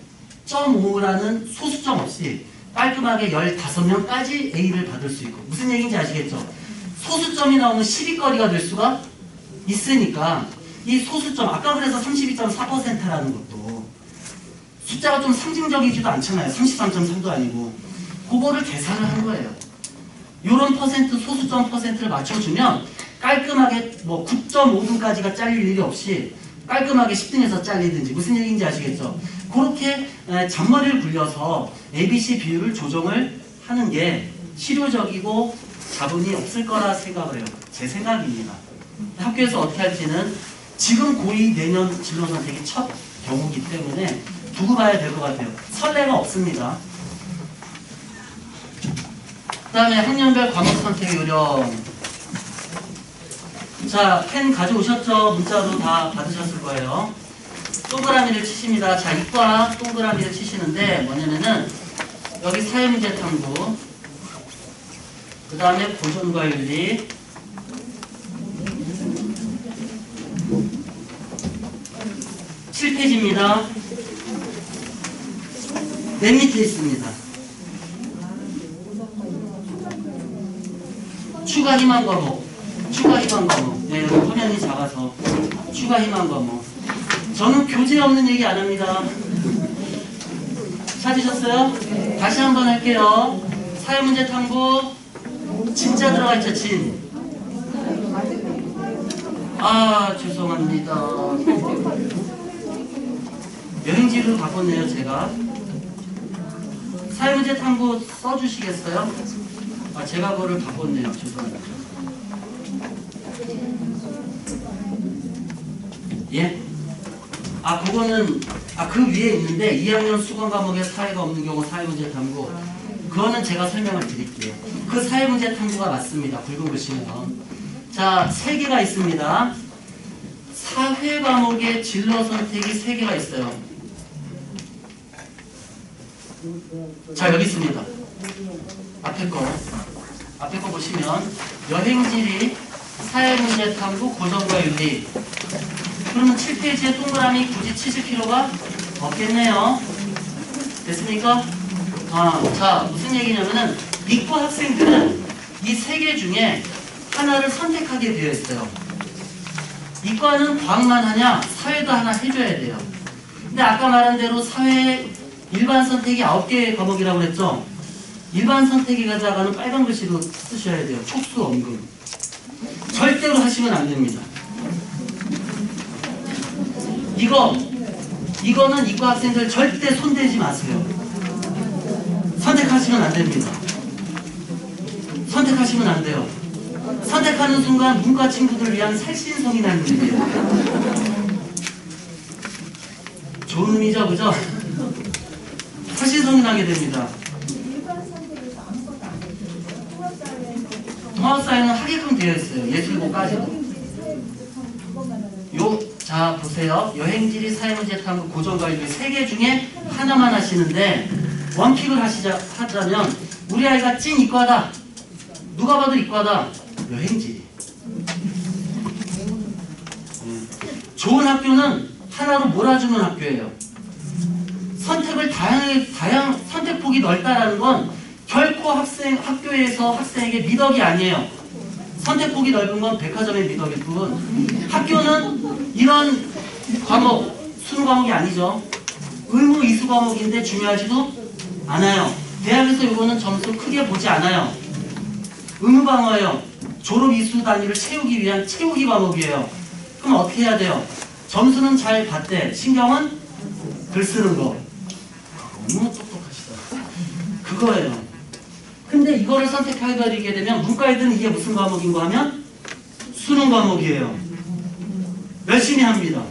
0.5라는 소수점 없이 깔끔하게 15명까지 A를 받을 수 있고, 무슨 얘기인지 아시겠죠? 소수점이 나오면 시비거리가 될 수가 있으니까 이 소수점, 아까 그래서 32.4%라는 것도 숫자가 좀 상징적이지도 않잖아요. 33.3도 아니고. 그거를 계산을 한 거예요. 요런 퍼센트, 소수점 퍼센트를 맞춰주면 깔끔하게 뭐 9.5등까지가 잘릴 일이 없이 깔끔하게 10등에서 잘리든지, 무슨 얘기인지 아시겠죠? 그렇게 잔머리를 굴려서 ABC 비율을 조정을 하는 게 실효적이고 자본이 없을 거라 생각을 해요. 제 생각입니다. 학교에서 어떻게 할지는 지금 고2 내년 진로 선택이 첫 경우이기 때문에 두고 봐야 될 것 같아요. 선례가 없습니다. 그 다음에 학년별 과목 선택 요령. 자, 펜 가져오셨죠? 문자로 다 받으셨을 거예요. 동그라미를 치십니다. 자, 이과 동그라미를 치시는데 뭐냐면은 여기 사회문제 탐구, 그 다음에 고전과 윤리, (7페이지입니다) 맨 밑에 있습니다. 추가 희망 과목, 추가 희망 과목. 네, 여기 화면이 작아서 추가 희망 과목. 저는 교재 없는 얘기 안 합니다. 찾으셨어요? 다시 한번 할게요. 사회문제 탐구, 진짜 들어가 있죠, 진. 아, 죄송합니다. 여행지로 바꿨네요, 제가. 사회문제 탐구 써주시겠어요? 아, 제가 그거를 바꿨네요. 죄송합니다. 예? 아, 그거는, 그 위에 있는데, 2학년 수강 과목에 사회가 없는 경우 사회문제 탐구. 그거는 제가 설명을 드릴게요. 그 사회문제 탐구가 맞습니다. 붉은 글씨는. 자, 3개가 있습니다. 사회 과목의 진로 선택이 3개가 있어요. 자, 여기 있습니다. 앞에 거 보시면 여행지리, 사회문제 탐구, 고전과 윤리. 그러면 7페이지에 동그라미 굳이 치실 필요가 없겠네요. 됐습니까? 자, 무슨 얘기냐면은 이과 학생들은 이 3개 중에 하나를 선택하게 되어 있어요. 이과는 과학만 하냐? 사회도 하나 해줘야 돼요. 근데 아까 말한 대로 사회 일반 선택이 9개의 과목이라고 했죠? 일반 선택에다가는 빨간 글씨로 쓰셔야 돼요. 촉수, 언급. 절대로 하시면 안 됩니다. 이거는 이과 학생들 절대 손대지 마세요. 선택하시면 안 됩니다. 선택하시면 안 돼요. 선택하는 순간 문과 친구들을 위한 살신성이 나는 일이에요. 좋은 의미죠, 그죠? 살신성이 나게 됩니다. 통합사회는 하게끔 되어 있어요. 예술고까지도. 자 보세요. 여행지리, 사회문제 탐구, 고정관리 3개 중에 하나만 하시는데 원픽을 하자면 우리 아이가 찐 이과다. 누가 봐도 이과다. 여행지리. 좋은 학교는 하나로 몰아주는 학교예요. 선택을 선택폭이 넓다라는 건 결코 학교에서 학생에게 미덕이 아니에요. 선택폭이 넓은 건 백화점의 미덕일 뿐 학교는 이런 과목, 수능 과목이 아니죠. 의무 이수 과목인데 중요하지도 않아요. 대학에서 이거는 점수 크게 보지 않아요. 의무 방어예요. 졸업 이수 단위를 채우기 위한 채우기 과목이에요. 그럼 어떻게 해야 돼요? 점수는 잘 봤대. 신경은 글 쓰는 거. 너무 똑똑하시다. 그거예요. 근데 이거를 선택해버리게 되면 문과애들은 이게 무슨 과목인가 하면 수능 과목이에요. 열심히 합니다.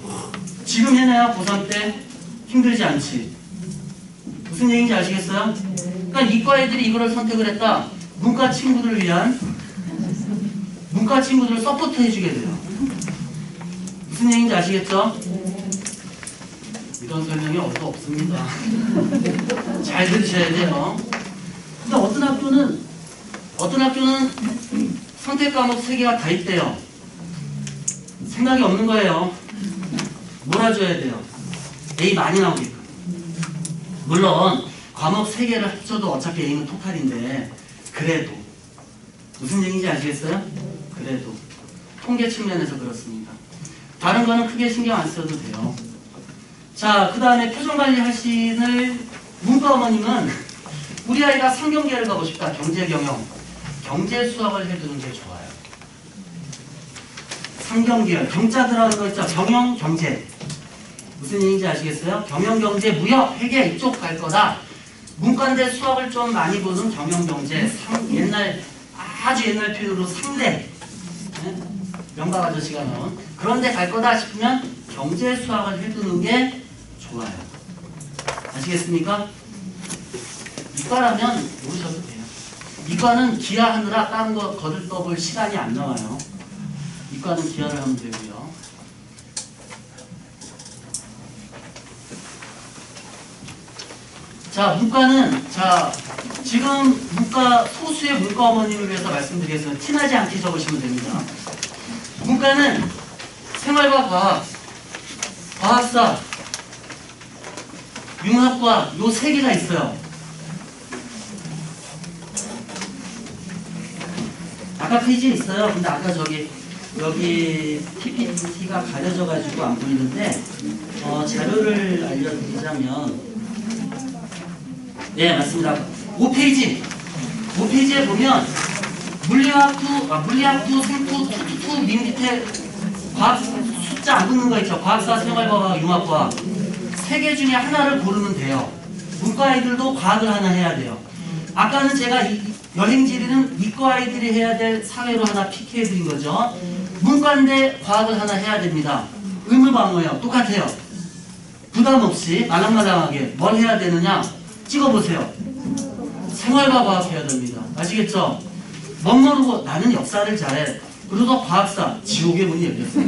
지금 해내야 고3 때 힘들지 않지. 무슨 얘기인지 아시겠어요? 그러니까 이과애들이 이거를 선택을 했다. 문과 친구들을 위한 문과 친구들을 서포트 해주게 돼요. 무슨 얘기인지 아시겠죠? 이런 설명이 어디도 없습니다. 잘 들으셔야 돼요. 근데 어떤 학교는 선택 과목 3개가 다 있대요. 생각이 없는 거예요. 몰아줘야 돼요. A 많이 나오게끔. 물론 과목 3개를 합쳐도 어차피 A는 토탈인데 그래도 무슨 얘기인지 아시겠어요? 그래도 통계 측면에서 그렇습니다. 다른 거는 크게 신경 안 써도 돼요. 자, 그 다음에 표정관리 하시는 문과 어머님은 우리 아이가 상경계를 가고 싶다. 경제, 경영. 경제 수학을 해두는 게 좋아요. 상경계열. 경자 들어가는 거 있죠. 경영, 경제. 무슨 얘기인지 아시겠어요? 경영, 경제, 무역, 회계 이쪽 갈 거다. 문과인데 수학을 좀 많이 보는 경영, 경제. 아주 옛날 표현으로 상대. 네? 명박 아저씨가 나온. 그런데 갈 거다 싶으면 경제 수학을 해두는 게 좋아요. 아시겠습니까? 이과라면 모르셔도 돼요. 이과는 기하하느라 다른 거 거들떠볼 시간이 안 나와요. 이과는 기하를 하면 되고요. 자, 문과는 지금 소수의 문과 어머님을 위해서 말씀드리겠습니다. 티나지 않게 적으시면 됩니다. 문과는 생활과 과학, 과학사, 융합과 요 3개가 있어요. 아까 페이지에 있어요. 근데 아까 여기 PPT가 가려져가지고 안 보이는데 자료를 알려드리자면 네 맞습니다. 5페이지에 보면 물리학2, 생투, 투 맨 밑에 과학 숫자 안 붙는 거 있죠. 과학사, 생활과학, 융합과학 3개 중에 하나를 고르면 돼요. 문과 아이들도 과학을 하나 해야 돼요. 아까는 제가 여행지리는 이과 아이들이 해야 될 사회로 하나 픽해드린 거죠. 문과인데 과학을 하나 해야 됩니다. 의무방어예요. 똑같아요. 부담 없이 말랑말랑하게 뭘 해야 되느냐 찍어보세요. 생활과 과학 해야 됩니다. 아시겠죠? 멋모르고 나는 역사를 잘해. 그러다 과학사 지옥의 문이 열렸어요.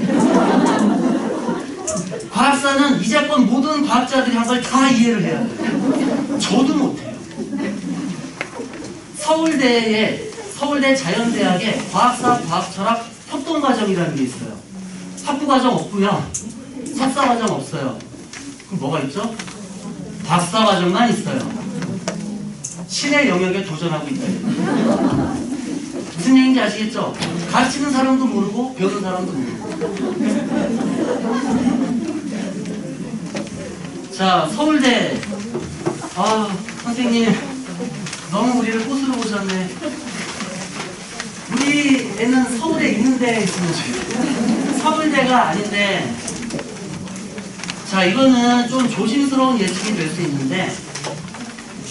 과학사는 이제껏 모든 과학자들이 한 걸 다 이해를 해야 돼요. 저도 못해요. 서울대 자연대학에 과학사, 과학철학 협동과정이라는 게 있어요. 학부과정 없고요. 석사과정 없어요. 그럼 뭐가 있죠? 박사과정만 있어요. 신의 영역에 도전하고 있다. 무슨 얘기인지 아시겠죠? 가르치는 사람도 모르고 배우는 사람도 모르고. 자, 서울대. 선생님 너무 우리를 꽃으로 보셨네. 우리 우리 애는 서울에 있는 데에 있으면 좋겠어요. 서울대가 아닌데, 자, 이거는 좀 조심스러운 예측이 될 수 있는데,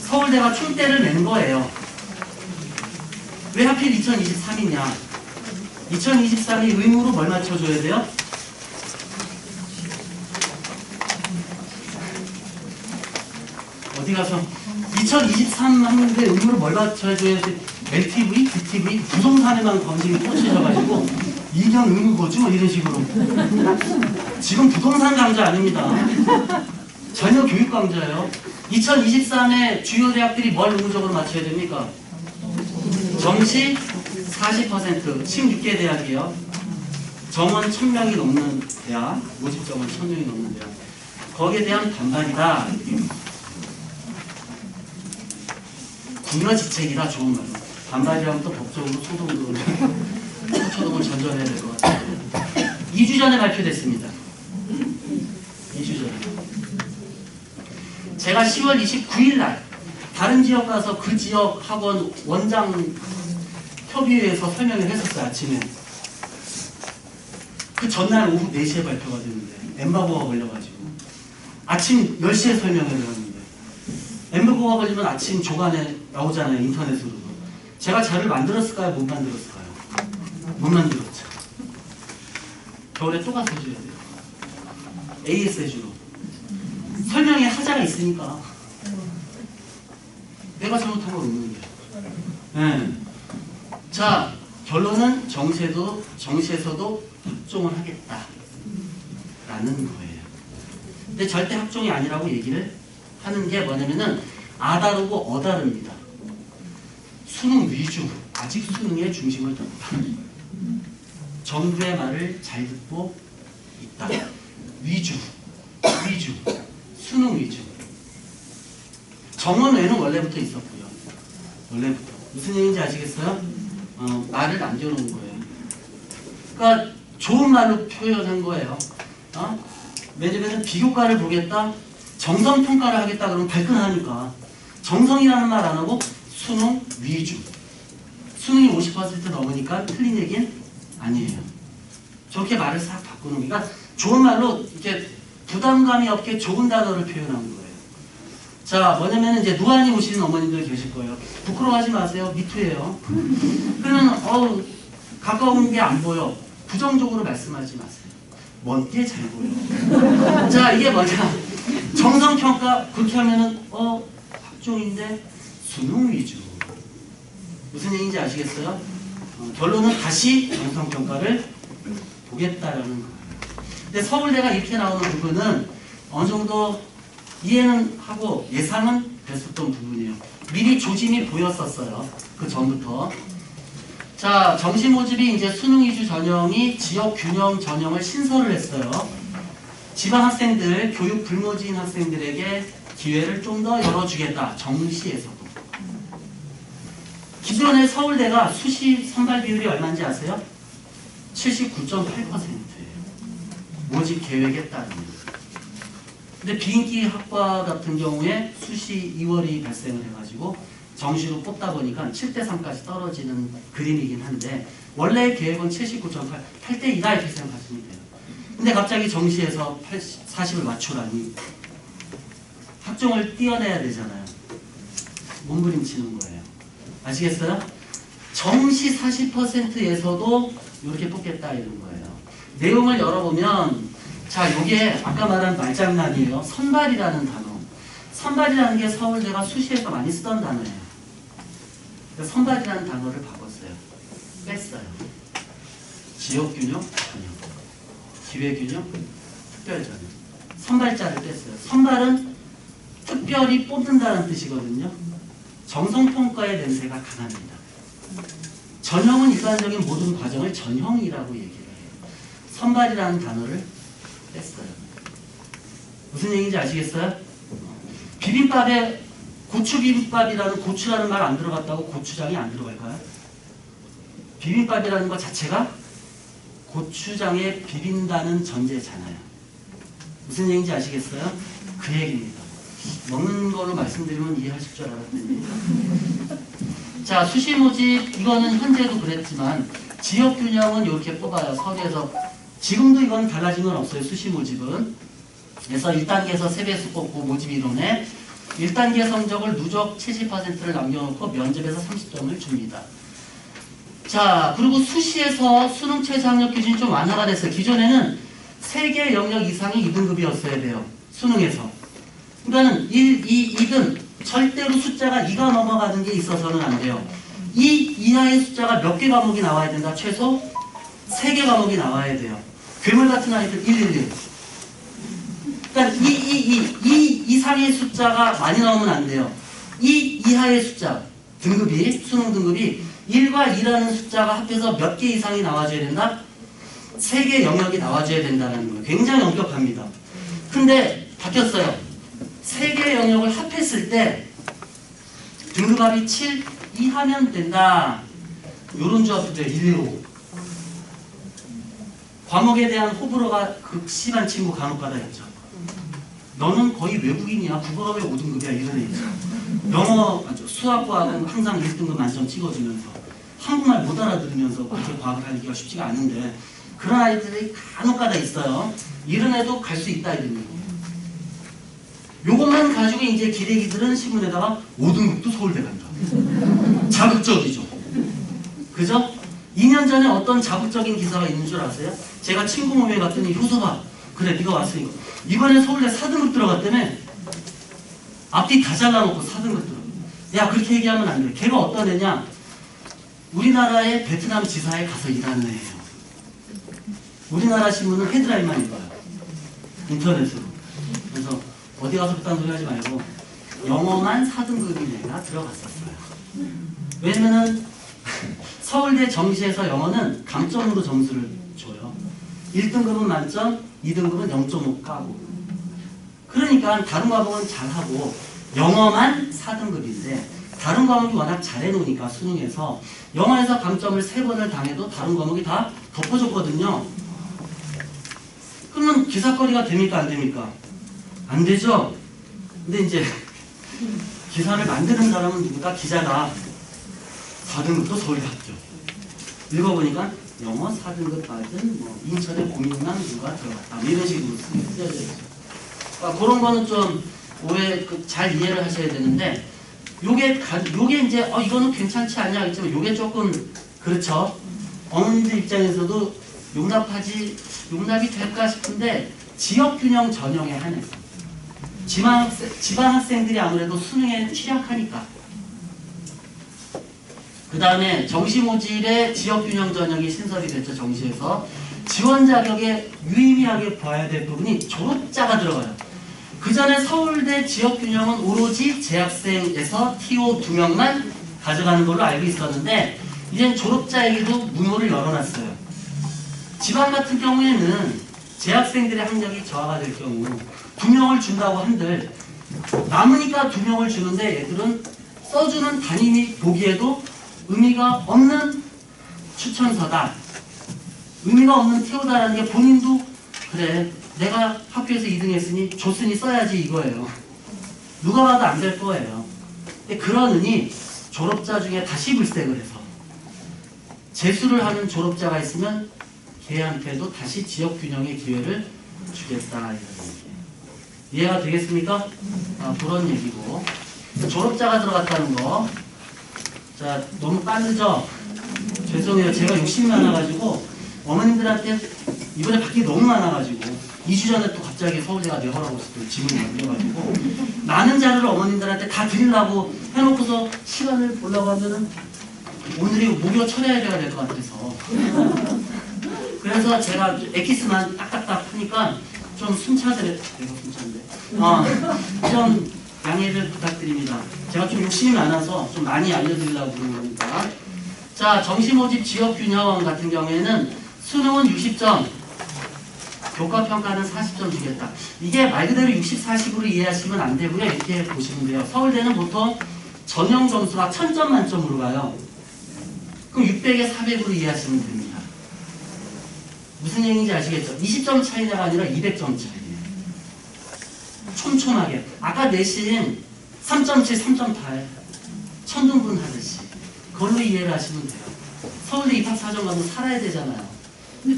서울대가 총대를 낸 거예요. 왜 하필 2023이냐? 2023이 의무로 뭘 맞춰줘야 돼요? 어디 가서 2023 하는데 의무로 뭘 맞춰줘야 돼? LTV, BTV, 부동산에만 관심이 꽂히셔가지고 2년 의무거지 뭐 이런 식으로. 지금 부동산 강좌 아닙니다. 전혀 교육 강좌예요. 2023에 주요 대학들이 뭘 의무적으로 맞춰야 됩니까? 정시 40%, 16개 대학이요. 정원 1000명이 넘는 대학, 모집 정원 1000명이 넘는 대학. 거기에 대한 반발이다. 궁여지책이다, 좋은 말로. 반발이라면 또 법적으로 소송으로 초동을 전전해야 될 것 같아요. 2주 전에 발표됐습니다. 2주 전에. 제가 10월 29일 날 다른 지역 가서 그 지역 학원 원장 협의회에서 설명을 했었어요. 아침에. 그 전날 오후 4시에 발표가 됐는데 엠바고가 걸려가지고 아침 10시에 설명을 했는데 엠바고가 걸리면 아침 조간에 나오잖아요. 인터넷으로. 제가 자료를 만들었을까요? 못 만들었을까요? 못 만들었죠. 겨울에 또 가서 해줘야 돼요. AS 해주러. 설명에 하자가 있으니까 내가 잘못한 건 없는데. 네. 자, 결론은 정시에서도 학종을 하겠다 라는 거예요. 근데 절대 학종이 아니라고 얘기를 하는 게 뭐냐면은 아다르고 어다릅니다. 수능 위주, 아직 수능에 중심을 뒀다. 정부의 말을 잘 듣고 있다. 위주, 수능 위주. 정원외는 원래부터 있었고요. 원래부터. 무슨 얘기인지 아시겠어요? 말을 남겨놓은 거예요. 그러니까 좋은 말로 표현한 거예요. 왜냐면 비교과를 보겠다, 정성평가를 하겠다 그러면 발끈하니까 정성이라는 말 안 하고 수능 위주. 수능이 50% 넘으니까 틀린 얘기는 아니에요. 저렇게 말을 싹 바꾸는 거니까 좋은 말로 이렇게 부담감이 없게 좋은 단어를 표현한 거예요. 자, 뭐냐면 이제 누아니 오시는 어머님들 계실 거예요. 부끄러워하지 마세요. 미투예요. 그러면 가까운 게 안 보여. 부정적으로 말씀하지 마세요. 먼 게 잘 보여. 자, 이게 뭐냐? 정성평가 그렇게 하면은 학종인데 수능 위주. 무슨 얘기인지 아시겠어요? 결론은 다시 정성평가를 보겠다라는 거예요. 근데 서울대가 이렇게 나오는 부분은 어느 정도 이해는 하고 예상은 됐었던 부분이에요. 미리 조짐이 보였었어요. 그 전부터. 자, 정시 모집이 이제 수능 위주 전형이 지역 균형 전형을 신설을 했어요. 지방 학생들, 교육 불모지인 학생들에게 기회를 좀 더 열어주겠다. 정시에서도. 기존의 서울대가 수시 선발 비율이 얼마인지 아세요? 79.8%예요. 모집 계획에 따르면. 근데 비인기 학과 같은 경우에 수시 2월이 발생을 해가지고 정시로 뽑다 보니까 7대3까지 떨어지는 그림이긴 한데 원래 계획은 79.8, 8대2다 이렇게 생각하시면 돼요. 근데 갑자기 정시에서 40을 맞추라니 학종을 띄어내야 되잖아요. 몸부림치는 거예요. 아시겠어요? 정시 40%에서도 이렇게 뽑겠다 이런 거예요. 내용을 열어보면 자, 요게 아까 말한 말장난이에요. 선발이라는 단어. 선발이라는 게 서울대가 수시에서 많이 쓰던 단어예요. 그러니까 선발이라는 단어를 바꿨어요. 뺐어요. 지역균형, 전형. 기회균형, 특별전형. 선발자를 뺐어요. 선발은 특별히 뽑는다는 뜻이거든요. 정성평가의 냄새가 강합니다. 전형은 일반적인 모든 과정을 전형이라고 얘기를 해요. 선발이라는 단어를 뺐어요. 무슨 얘기인지 아시겠어요? 비빔밥에 고추비빔밥이라는 고추라는 말 안 들어갔다고 고추장이 안 들어갈까요? 비빔밥이라는 것 자체가 고추장에 비빈다는 전제잖아요. 무슨 얘기인지 아시겠어요? 그 얘기입니다. 먹는 걸로 말씀드리면 이해하실 줄 알았더니 자, 수시 모집 이거는 현재도 그랬지만 지역 균형은 이렇게 뽑아요. 서울에서 지금도 이건 달라진 건 없어요. 수시 모집은. 그래서 1단계에서 3배수 뽑고 모집 이론에 1단계 성적을 누적 70%를 남겨놓고 면접에서 30점을 줍니다. 자, 그리고 수시에서 수능 최저학력 기준이 좀 완화가 됐어요. 기존에는 3개 영역 이상이 2등급이었어야 돼요. 수능에서. 그러니까는 1, 2, 2등 절대로 숫자가 2가 넘어가는 게 있어서는 안 돼요. 2 이하의 숫자가 몇 개 과목이 나와야 된다? 최소 3개 과목이 나와야 돼요. 괴물 같은 아이들 1, 1, 1. 그러니까 2 이상의 숫자가 많이 나오면 안 돼요. 2 이하의 숫자, 등급이, 수능 등급이 1과 2라는 숫자가 합해서 몇 개 이상이 나와줘야 된다? 3개 영역이 나와줘야 된다는 거예요. 굉장히 엄격합니다. 근데 바뀌었어요. 3개 영역을 합했을 때 등급합이 7 이하면 된다. 요런 조합도 돼요. 1, 2, 5. 과목에 대한 호불호가 극심한 친구 간혹가다 있죠. 너는 거의 외국인이야. 국어가 왜 5등급이야. 이런 애 있죠. 영어, 수학과학은 항상 1등급 만점 찍어주면서 한국말 못 알아들으면서 그렇게 과학을 하기가 쉽지가 않은데 그런 아이들이 간혹가다 있어요. 이런 애도 갈 수 있다 이런 거. 요것만 가지고 이제 기레기들은 신문에다가 5등급도 서울대 간다. 자극적이죠. 그죠? 2년 전에 어떤 자극적인 기사가 있는 줄 아세요? 제가 친구 몸에 갔더니 효서봐. 그래 네가 왔으니까. 이번에 서울대 4등급 들어갔다며. 앞뒤 다 잘라놓고 4등급 들어. 야 그렇게 얘기하면 안 돼. 걔가 어떤 애냐? 우리나라의 베트남 지사에 가서 일하는 애예요. 우리나라 신문은 헤드라인만 읽어요. 인터넷으로. 그래서 어디 가서 그딴 소리 하지 말고 영어만 4등급인 애가 들어갔었어요. 왜냐면은 서울대 정시에서 영어는 감점으로 점수를 줘요. 1등급은 만점, 2등급은 0.5 까고. 그러니까 다른 과목은 잘하고 영어만 4등급인데 다른 과목이 워낙 잘해놓으니까 수능에서 영어에서 감점을 3번을 당해도 다른 과목이 다 덮어줬거든요. 그러면 기사거리가 됩니까? 안 됩니까? 안 되죠? 근데 이제 기사를 만드는 사람은 누구다? 기자가 4등급도 서울대 합격. 읽어보니까 영어 4등급 받은 뭐 인천의 고민남 누가 들어갔다. 이런 식으로 쓰여져 있어요. 그러니까 그런 거는 좀 오해 잘 이해를 하셔야 되는데 요게 이제 이거는 괜찮지 않냐 했지만 요게 조금 그렇죠. 어머님들 입장에서도 용납이 될까 싶은데 지역균형 전형에 한해서 지방학생들이 아무래도 수능에 취약하니까 그 다음에 정시 모집의 지역균형 전형이 신설이 됐죠. 정시에서 지원 자격에 유의미하게 봐야 될 부분이 졸업자가 들어가요. 그 전에 서울대 지역균형은 오로지 재학생에서 TO 2명만 가져가는 걸로 알고 있었는데 이젠 졸업자에게도 문호를 열어놨어요. 지방 같은 경우에는 재학생들의 학력이 저하가 될 경우 2명을 준다고 한들 남으니까 2명을 주는데 얘들은 써주는 담임이 보기에도 의미가 없는 추천서다. 의미가 없는 TO다라는 게 본인도 그래 내가 학교에서 2등 했으니 줬으니 써야지 이거예요. 누가 봐도 안 될 거예요. 근데 그러느니 졸업자 중에 다시 불색을 해서 재수를 하는 졸업자가 있으면 걔한테도 다시 지역균형의 기회를 주겠다 이런 얘기예요. 이해가 되겠습니까? 그런 얘기고 졸업자가 들어갔다는 거. 자, 너무 빠르죠? 죄송해요. 제가 욕심이 많아가지고 어머님들한테 이번에 받기 너무 많아가지고 2주 전에 또 갑자기 서울대가 내 허락 없이 또 지문이 걸려가지고 많은 자료를 어머님들한테 다 드리려고 해놓고서 시간을 보려고 하면은 오늘이 목요 철야일가 될 것 같아서 그래서 제가 엑기스만 딱딱딱 하니까 좀 순차들 내가 순차인데 좀 양해를 부탁드립니다. 제가 좀 욕심이 많아서 좀 많이 알려드리려고 그러는 겁니다. 자, 정시모집 지역균형 같은 경우에는 수능은 60점, 교과평가는 40점 주겠다. 이게 말 그대로 60, 40으로 이해하시면 안 되고요. 이렇게 보시면 돼요. 서울대는 보통 전형 점수가 1000점 만점으로 가요. 그럼 600에 400으로 이해하시면 됩니다. 무슨 얘기인지 아시겠죠? 20점 차이가 아니라 200점 차이예요. 촘촘하게. 아까 내신 3.7, 3.8 천등분 하듯이 그걸로 이해를 하시면 돼요. 서울대 입학사정관도 살아야 되잖아요.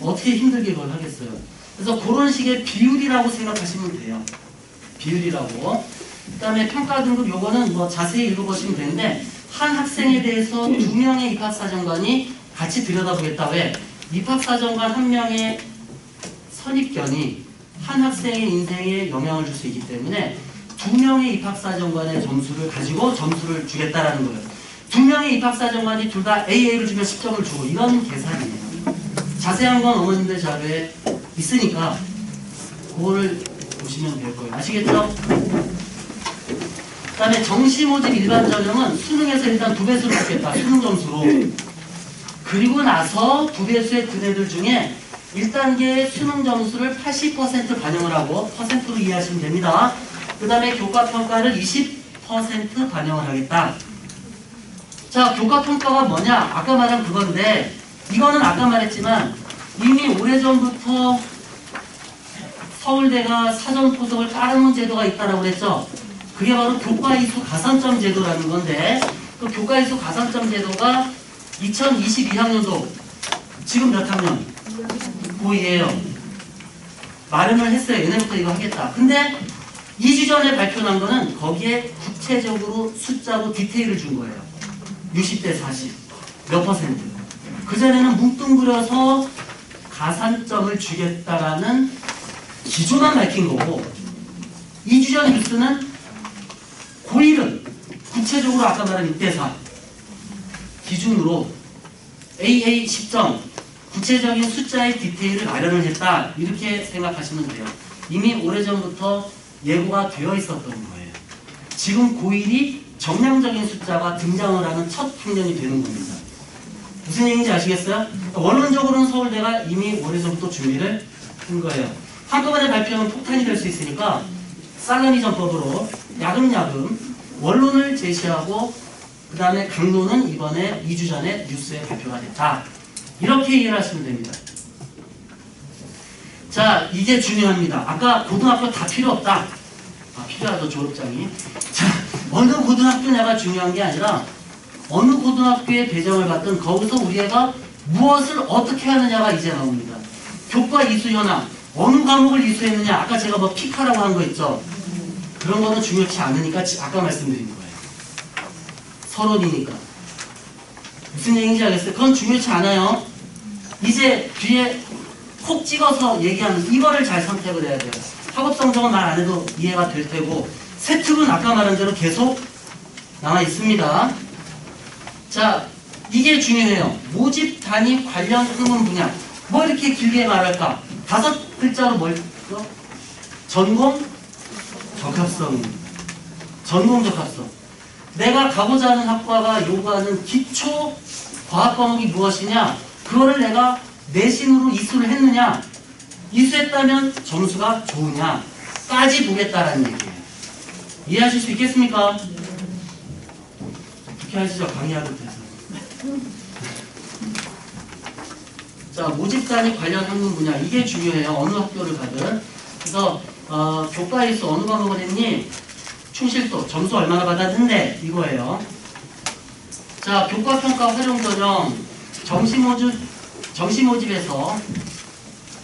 어떻게 힘들게 그걸 하겠어요. 그래서 그런 식의 비율이라고 생각하시면 돼요. 비율이라고. 그 다음에 평가 등급 요거는 뭐 자세히 읽어보시면 되는데, 한 학생에 대해서 2명의 입학사정관이 같이 들여다보겠다. 왜? 입학사정관 한 명의 선입견이 한 학생의 인생에 영향을 줄 수 있기 때문에 2명의 입학사정관의 점수를 가지고 점수를 주겠다라는 거예요. 2명의 입학사정관이 둘 다 AA를 주면 10점을 주고, 이런 계산이에요. 자세한 건 어머님들 자료에 있으니까 그거를 보시면 될 거예요. 아시겠죠? 그 다음에 정시모집 일반 전형은 수능에서 일단 2배수를 받겠다. 수능 점수로. 그리고 나서 2배수의 든 애들 중에 1단계 수능 점수를 80% 반영을 하고, 퍼센트로 이해하시면 됩니다. 그 다음에 교과평가를 20% 반영을 하겠다. 자, 교과평가가 뭐냐? 아까 말한 그건데, 이거는 아까 말했지만 이미 오래전부터 서울대가 사전포석을 깔아놓은 제도가 있다라고 그랬죠. 그게 바로 교과이수 가산점 제도라는 건데, 그 교과이수 가산점 제도가 2022학년도 지금 몇 학년? 고2예요. 마련을 했어요. 얘네부터 이거 하겠다. 근데 2주 전에 발표난 거는 거기에 구체적으로 숫자로 디테일을 준 거예요. 60대 40. 몇 퍼센트. 그전에는 뭉뚱그려서 가산점을 주겠다라는 기조만 밝힌 거고, 2주 전 뉴스는 고1은 구체적으로 아까 말한 6대4 기준으로 AA 10점 구체적인 숫자의 디테일을 마련을 했다. 이렇게 생각하시면 돼요. 이미 오래전부터 예고가 되어 있었던 거예요. 지금 고1이 정량적인 숫자가 등장을 하는 첫 학년이 되는 겁니다. 무슨 얘기인지 아시겠어요? 원론적으로는 서울대가 이미 오래전부터 준비를 한 거예요. 한꺼번에 발표하면 폭탄이 될 수 있으니까 살라미 전법으로 야금야금 원론을 제시하고, 그 다음에 강론은 이번에 2주 전에 뉴스에 발표가 됐다. 이렇게 이해를 하시면 됩니다. 자, 이게 중요합니다. 아까 고등학교 다 필요 없다. 필요하죠, 졸업장이. 자, 어느 고등학교냐가 중요한 게 아니라 어느 고등학교에 배정을 받든 거기서 우리 애가 무엇을 어떻게 하느냐가 이제 나옵니다. 교과 이수 현황, 어느 과목을 이수했느냐. 아까 제가 뭐 피카라고 한 거 있죠. 그런 거는 중요치 않으니까 아까 말씀드린 거예요. 서론이니까. 무슨 얘기인지 알겠어요? 그건 중요치 않아요. 이제 뒤에 콕 찍어서 얘기하는 이거를 잘 선택을 해야 돼요. 학업 성적은 말 안 해도 이해가 될 테고, 세특은 아까 말한 대로 계속 남아 있습니다. 자, 이게 중요해요. 모집 단위 관련 학문 분야. 뭐 이렇게 길게 말할까? 5글자로 뭘? 전공 적합성. 전공 적합성. 내가 가고자 하는 학과가 요구하는 기초 과학 과목이 무엇이냐? 그거를 내가 내신으로 이수를 했느냐? 이수했다면 점수가 좋으냐? 까지 보겠다라는 얘기예요. 이해하실 수 있겠습니까? 어떻게 하시죠? 강의하듯 해서. 자, 모집단위 관련 학문 분야. 이게 중요해요. 어느 학교를 가든. 그래서 교과에서 어느 과목을 했니? 충실도, 점수 얼마나 받았는데? 이거예요. 자, 교과평가 활용전형 정시모집에서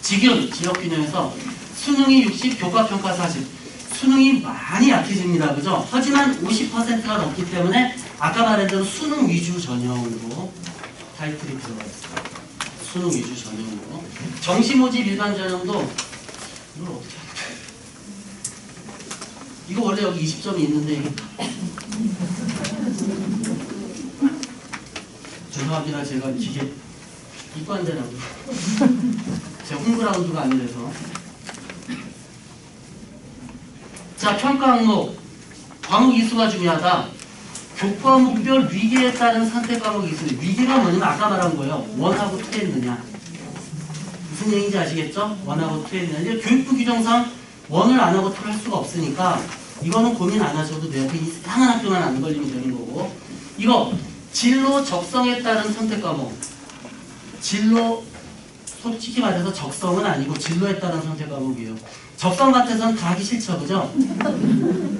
직윤, 지역균형에서 수능이 60, 교과평가 40. 수능이 많이 약해집니다. 그죠? 하지만 50%가 넘기 때문에 아까 말한 대로 수능 위주 전형으로 타이틀이 들어가 있어요. 수능 위주 전형으로. 정시모집 일반 전형도 이걸 어떻게 할까요? 이거 원래 여기 20점이 있는데 죄송합니다. 제가 기계 이과인데라고 제가 홈그라운드가 아니라서. 자, 평가 항목 과목 이수가 중요하다. 교과목별 위계에 따른 선택 과목 이수. 위계가 뭐냐면 아까 말한 거예요. 원하고 투했느냐. 무슨 얘기인지 아시겠죠? 원하고 투했느냐. 이제 교육부 규정상 원을 안 하고 투를 할 수가 없으니까 이거는 고민 안 하셔도 돼요. 그 이상한 학교만 안 걸리면 되는 거고. 이거 진로 적성에 따른 선택 과목. 진로 솔직히 말해서 적성은 아니고 진로에 따른 선택 과목이에요. 적성 같아서는 다 하기 싫죠, 그죠?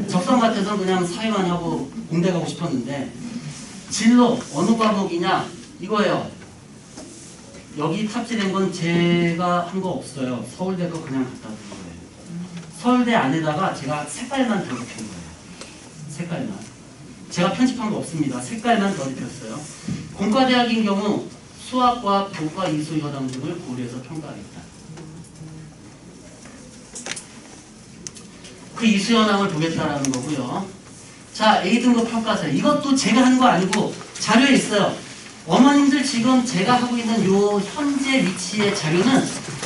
적성 같아서는 그냥 사회만 하고 공대 가고 싶었는데, 진로 어느 과목이냐 이거예요. 여기 탑재된 건 제가 한 거 없어요. 서울대 거 그냥 갖다 둔 거예요. 서울대 안에다가 제가 색깔만 더 입힌 거예요. 색깔만. 제가 편집한 거 없습니다. 색깔만 더 입혔어요. 공과대학인 경우 수학과 교과 이수 현황 등을 고려해서 평가하겠다. 그 이수 현황을 보겠다라는 거고요. 자, A등급 평가서. 이것도 제가 한 거 아니고 자료에 있어요. 어머님들 지금 제가 하고 있는 요 현재 위치의 자료는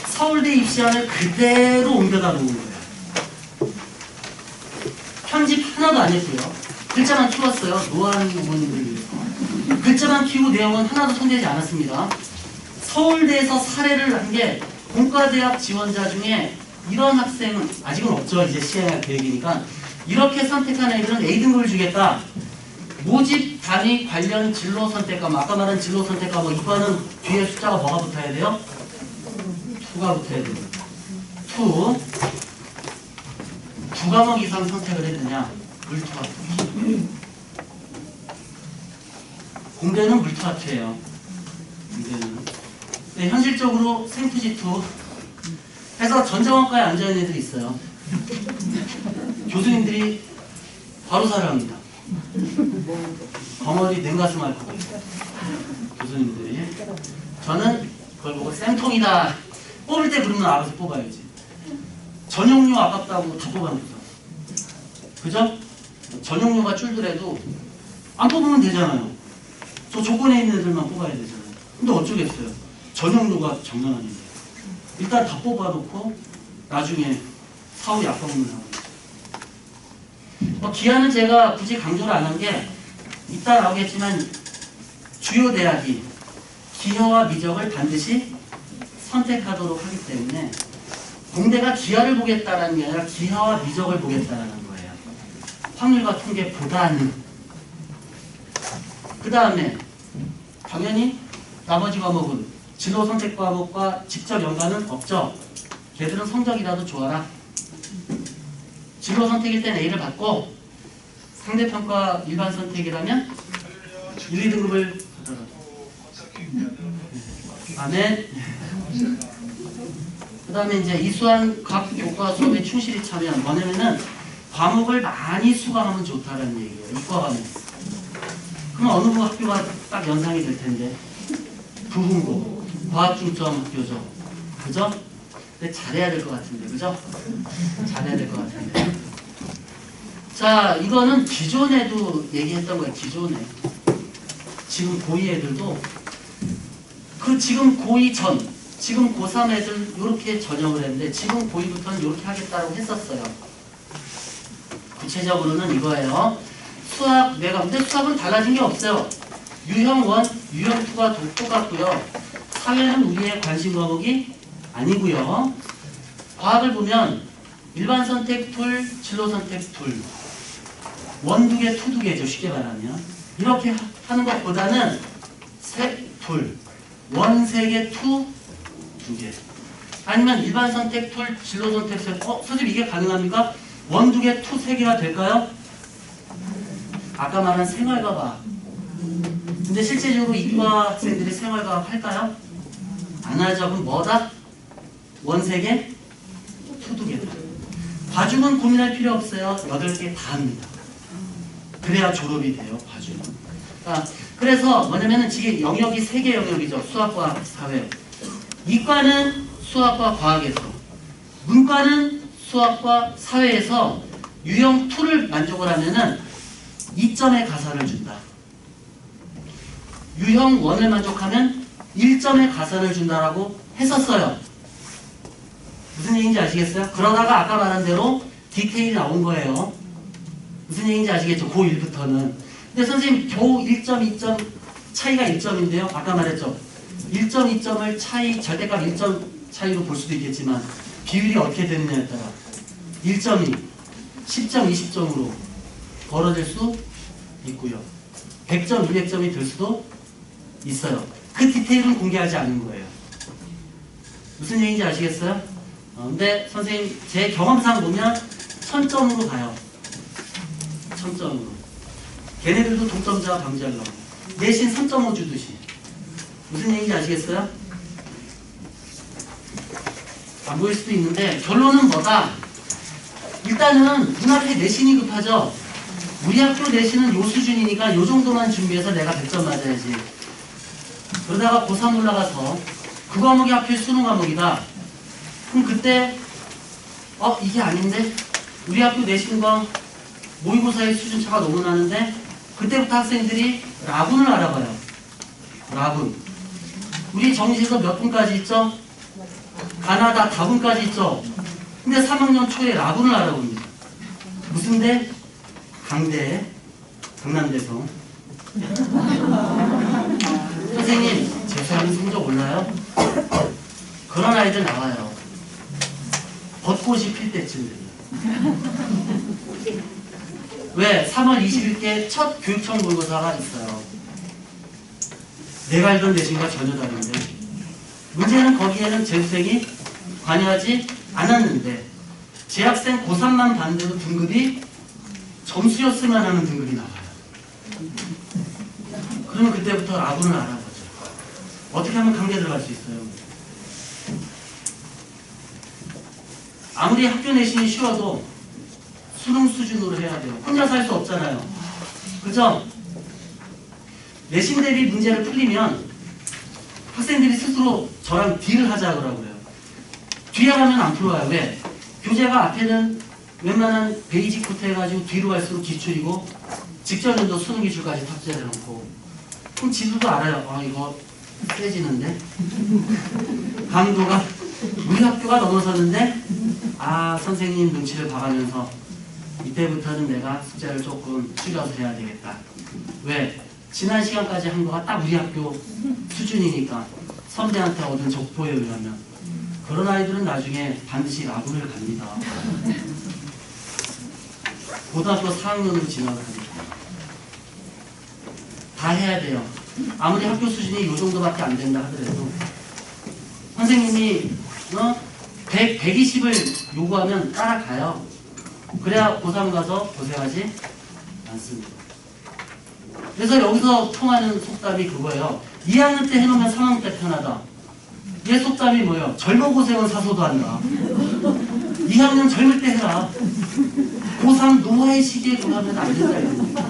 서울대 입시안을 그대로 옮겨다 놓은 거예요. 편집 하나도 안 했고요. 글자만 키웠어요. 노안 부모님들 위해서. 글자만 키우고 내용은 하나도 손대지 않았습니다. 서울대에서 사례를 한 게 공과대학 지원자 중에 이런 학생은 아직은 없죠. 이제 시행할 계획이니까. 이렇게 선택한 애들은 A등급을 주겠다. 모집 단위 관련 진로 선택과 아까 말한 진로 선택과 뭐 이과는 뒤에 숫자가 뭐가 붙어야 돼요? 2가 붙어야 돼요. 2. 2과목 이상 선택을 했느냐? 물투와투. 공대는 물투와투예요. 공대는. 네, 현실적으로 생투지투 해서 전자원과에 앉아있는 애들이 있어요. 교수님들이 바로 사랑합니다. 덩어리 냉가슴 앓고 교수님들이. 저는 그걸 보고 쌤통이다. 뽑을 때 그러면 알아서 뽑아야지. 전용료 아깝다고 다 뽑아놓죠. 그죠? 전용료가 줄더라도 안 뽑으면 되잖아요. 저 조건에 있는 애들만 뽑아야 되잖아요. 근데 어쩌겠어요. 전용료가 장난 아닌데. 일단 다 뽑아놓고 나중에 사후 약방문을 하고. 기한은 제가 굳이 강조를 안 한 게 이따 나오겠지만 주요 대학이 기하와 미적을 반드시 선택하도록 하기 때문에 공대가 기하를 보겠다라는 게 아니라 기하와 미적을 보겠다라는 거예요. 확률과 통계보다는. 그 다음에 당연히 나머지 과목은 진로 선택 과목과 직접 연관은 없죠. 걔들은 성적이라도 좋아라. 진로 선택일 땐 A를 받고 상대평가 일반 선택이라면 1, 2등급을 아멘. 그 다음에 이제 이수한 각 교과 수업에 충실히 참여한 뭐냐면은 과목을 많이 수강하면 좋다라는 얘기예요. 이과 과목. 그럼 어느 학교가 딱 연상이 될 텐데 부흥고 과학중점 학교죠. 그죠? 근데 잘해야 될 것 같은데, 그죠? 잘해야 될 것 같은데. 자, 이거는 기존에도 얘기했던 거예요. 기존에. 지금 고2 애들도 그 지금 고2 전, 지금 고3 애들 이렇게 전형을 했는데 지금 고2부터는 이렇게 하겠다고 했었어요. 구체적으로는 이거예요. 수학, 내가 근데 수학은 달라진 게 없어요. 유형 1, 유형 2가 똑같고요. 사회는 우리의 관심 과목이 아니고요. 과학을 보면 일반 선택 툴, 진로 선택 툴, 원 2개, 투 2개죠. 쉽게 말하면 이렇게 하는 것보다는 세 툴, 원 3개, 투 2개. 아니면 일반 선택 툴, 진로 선택 툴. 선생님 이게 가능합니까? 원 2개, 투 3개가 될까요? 아까 말한 생활과학. 근데 실제적으로 이과 학생들이 생활과학 할까요? 안 하죠. 그럼 뭐다? 원 3개, 투 2개다. 과중은 고민할 필요 없어요. 8개 다 합니다. 그래야 졸업이 돼요. 과중은. 그래서 뭐냐면은 지금 영역이 3개 영역이죠. 수학과 사회. 이과는 수학과 과학에서, 문과는 수학과 사회에서 유형 2를 만족을 하면은 2점의 가산을 준다. 유형 1을 만족하면 1점의 가산을 준다라고 했었어요. 무슨 얘기인지 아시겠어요? 그러다가 아까 말한 대로 디테일이 나온 거예요. 무슨 얘기인지 아시겠죠? 고1부터는. 근데 선생님 겨우 1점, 2점 차이가 1점인데요. 아까 말했죠. 1점, 2점을 차이, 절대값 1점 차이로 볼 수도 있겠지만 비율이 어떻게 되느냐에 따라 1점이 10점, 20점으로 벌어질 수 있고요. 100점, 200점이 될 수도 있어요. 그 디테일은 공개하지 않는 거예요. 무슨 얘기인지 아시겠어요? 근데 선생님 제 경험상 보면 1000점으로 가요. 1000점으로. 걔네들도 동점자 방지하려고. 내신 3.5 주듯이. 무슨 얘기인지 아시겠어요? 안 보일 수도 있는데 결론은 뭐다? 일단은 눈앞에 내신이 급하죠. 우리 학교 내신은 요 수준이니까 요 정도만 준비해서 내가 100점 맞아야지. 그러다가 고3 올라가서 그 과목이 하필 수능 과목이다. 그럼 그때 이게 아닌데? 우리 학교 내신과 모의고사의 수준차가 너무 나는데 그때부터 학생들이 라군을 알아봐요. 라군. 우리 정시에서 몇 분까지 있죠? 가나다 다분까지 있죠? 근데 3학년 초에 라군을 알아봅니다. 무슨 대? 강대. 강남대성. 선생님, 재수하는 성적 올라요? 그런 아이들 나와요. 벚꽃이 필 때쯤 돼요. 왜? 3월 20일께 첫 교육청 모의고사가 있어요. 내가 알던 내신과 전혀 다른데 문제는 거기에는 재수생이 관여하지 않았는데 제 학생 고3만 봤는데도 등급이 점수였으면 하는 등급이 나와요. 그러면 그때부터 라군을 알아보죠. 어떻게 하면 강대 들어갈 수 있어요? 아무리 학교 내신이 쉬워도 수능 수준으로 해야 돼요. 혼자서 할 수 없잖아요. 그죠? 내신 대비 문제를 풀리면 학생들이 스스로 저랑 딜을 하자 그러고요. 뒤에 가면 안 풀어요. 왜? 교재가 앞에는 웬만한 베이직 부터 해가지고 뒤로 갈수록 기출이고 직전에도 수능 기출까지 탑재해놓고 그럼 지도도 알아요. 이거 세지는데? 강도가 우리 학교가 넘어섰는데 선생님 눈치를 봐가면서 이때부터는 내가 숙제를 조금 줄여서 해야 되겠다. 왜? 지난 시간까지 한 거가 딱 우리 학교 수준이니까 선배한테 얻은 족보에 의하면 그런 아이들은 나중에 반드시 라군을 갑니다. 고등학교 4학년으로 진학을 합니다. 다 해야 돼요. 아무리 학교 수준이 이 정도밖에 안 된다 하더라도 선생님이 120을 요구하면 따라가요. 그래야 고3 가서 고생하지 않습니다. 그래서 여기서 통하는 속담이 그거예요. 2학년 때 해놓으면 3학년 때 편하다. 얘 속담이 뭐예요? 젊어 고생은 사소도 한다. 2학년 젊을 때 해라. 고3 노화의 시기에 그러면 안 된다. 이겁니다.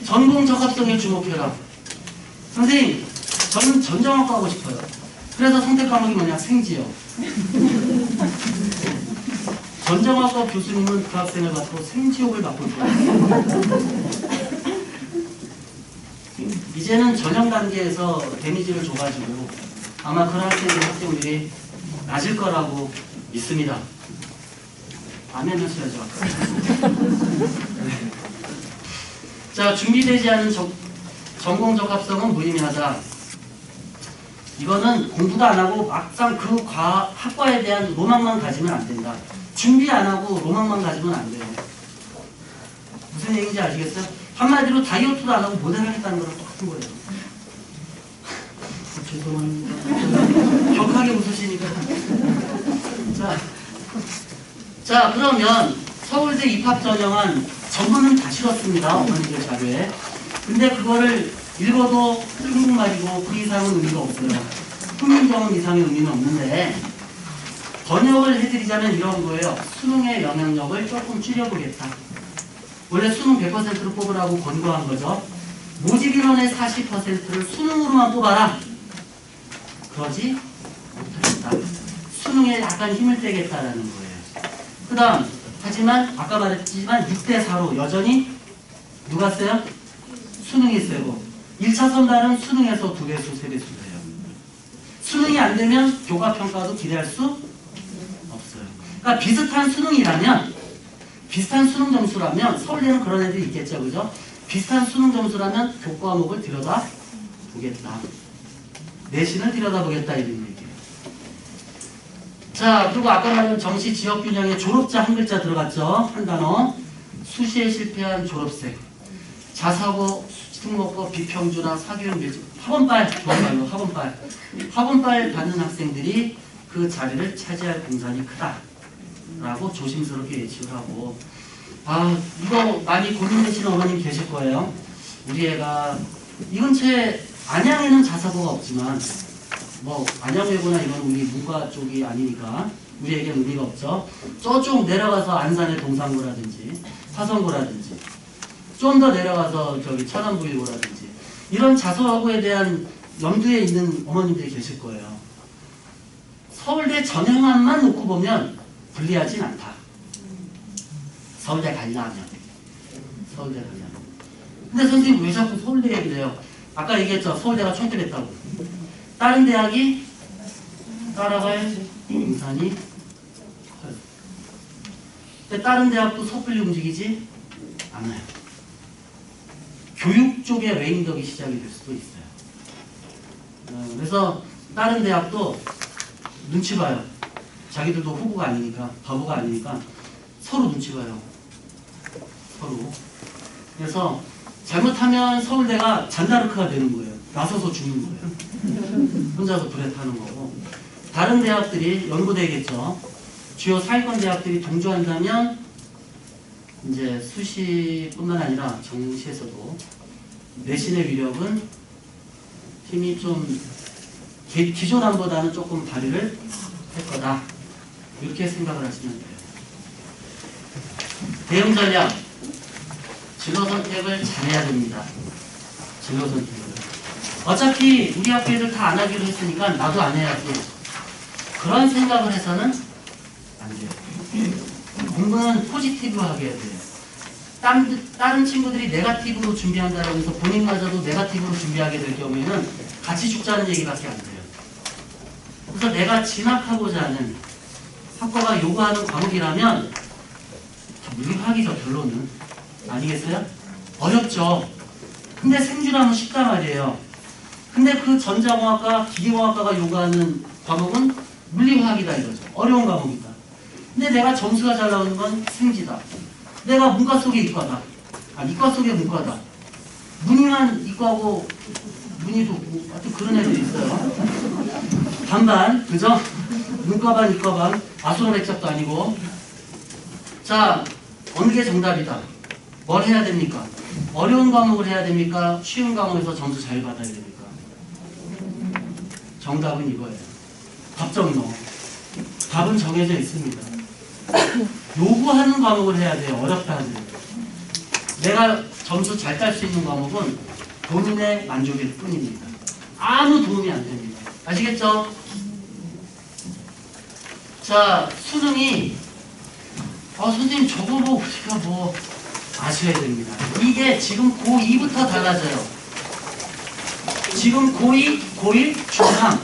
전공 적합성에 주목해라. 선생님, 저는 전정학 가고 싶어요. 그래서 선택 과목이 뭐냐? 생지요. 전정학과 교수님은 그 학생을 받고 생지옥을 맡고 있거든요. 이제는 전형 단계에서 데미지를 줘가지고 아마 그런 학생들이 낮을 거라고 믿습니다. 아멘 하셔야죠. 자, 준비되지 않은 전공 적합성은 무의미하다. 이거는 공부도 안 하고 막상 그 학과에 대한 로망만 가지면 안 된다. 준비 안 하고 로망만 가지면 안 돼요. 무슨 얘기인지 아시겠어요? 한마디로 다이어트도 안 하고 모델 하겠다는 거랑 똑같은 거예요. 죄송합니다. 격하게 웃으시니까. 자, 그러면 서울대 입학 전형안 전부는 다 실었습니다. 어머니들 자료에. 근데 그거를 읽어도 한국말이고 그 이상은 의미가 없어요. 훈민정음 이상의 의미는 없는데 번역을 해드리자면 이런 거예요. 수능의 영향력을 조금 줄여보겠다. 원래 수능 100%로 뽑으라고 권고한 거죠. 모집 인원의 40%를 수능으로만 뽑아라. 그러지 못하겠다. 수능에 약간 힘을 빼겠다라는 거예요. 그 다음, 하지만 아까 말했지만 6대4로 여전히 누가 세요? 수능이 세고 1차 선발은 수능에서 2배수, 3배수 돼요. 수능이 안 되면 교과평가도 기대할 수 없어요. 그러니까 비슷한 수능이라면, 비슷한 수능 점수라면, 서울대는 그런 애들이 있겠죠, 그죠? 비슷한 수능 점수라면 교과목을 들여다보겠다. 내신을 들여다보겠다, 이런 얘기예요. 자, 그리고 아까 말한 정시 지역균형에 졸업자 한 글자 들어갔죠? 한 단어. 수시에 실패한 졸업생. 자사고, 특목고, 비평준화, 사교육 밀집. 학원빨, 좋은 말로 학원빨. 학원빨 받는 학생들이 그 자리를 차지할 공산이 크다. 라고 조심스럽게 예측을 하고 아, 이거 많이 고민되시는 어머님 계실 거예요. 우리 애가 이 근처에 안양에는 자사고가 없지만 뭐 안양외고나 이건 우리 문과 쪽이 아니니까 우리에게는 의미가 없죠. 저쪽 내려가서 안산의 동산고라든지 화성고라든지 좀 더 내려가서 저기 천안부일고라든지 이런 자사고에 대한 염두에 있는 어머님들이 계실 거예요. 서울대 전형만 놓고 보면 불리하진 않다. 서울대 가려면. 근데 선생님 왜 자꾸 서울대 얘기를 해요? 아까 얘기했죠. 서울대가 총대했다고. 다른 대학이 따라갈 인산이 커요. 근데 다른 대학도 섣불리 움직이지 않아요. 교육 쪽에 레임덕이 시작이 될 수도 있어요. 그래서 다른 대학도 눈치 봐요. 자기들도 후보가 아니니까, 바보가 아니니까 서로 눈치 봐요. 서로. 그래서 잘못하면 서울대가 잔다르크가 되는 거예요. 나서서 죽는 거예요. 혼자서 불에 타는 거고. 다른 대학들이 연고대겠죠. 주요 사회권 대학들이 동조한다면 이제 수시뿐만 아니라 정시에서도 내신의 위력은 힘이 좀 기존안보다는 조금 발휘를 할 거다. 이렇게 생각을 하시면 돼요. 대응 전략. 진로 선택을 잘해야 됩니다. 진로 선택을. 어차피 우리 학교 애들 다 안 하기로 했으니까 나도 안 해야지. 그런 생각을 해서는 안 돼요. 공부는 포지티브하게 해야 돼요. 다른 친구들이 네거티브로 준비한다고 해서 본인마저도 네거티브로 준비하게 될 경우에는 같이 죽자는 얘기밖에 안 돼요. 그래서 내가 진학하고자 하는 학과가 요구하는 과목이라면 물리학이죠. 결론은. 아니겠어요? 어렵죠. 근데 생쥐라면 쉽단 말이에요. 근데 그 전자공학과, 기계공학과가 요구하는 과목은 물리화학이다 이거죠. 어려운 과목이다. 근데 내가 점수가 잘 나오는 건 생쥐다. 내가 문과 속에 이과다. 이과 속에 문과다. 문이만 이과고 문이도 하여튼 그런 애들이 있어요. 반반, 그죠? 문과반, 이과반, 아수라백작도 아니고. 자, 어느 게 정답이다. 뭘 해야 됩니까? 어려운 과목을 해야 됩니까? 쉬운 과목에서 점수 잘 받아야 됩니까? 정답은 이거예요. 답정너. 답은 정해져 있습니다. 요구하는 과목을 해야 돼요. 어렵다 하는. 내가 점수 잘 딸 수 있는 과목은 본인의 만족일 뿐입니다. 아무 도움이 안 됩니다. 아시겠죠? 자, 수능이 선생님 저거 보고 우리가 뭐 아셔야 됩니다. 이게 지금 고2부터 달라져요. 지금 고2, 고1, 중3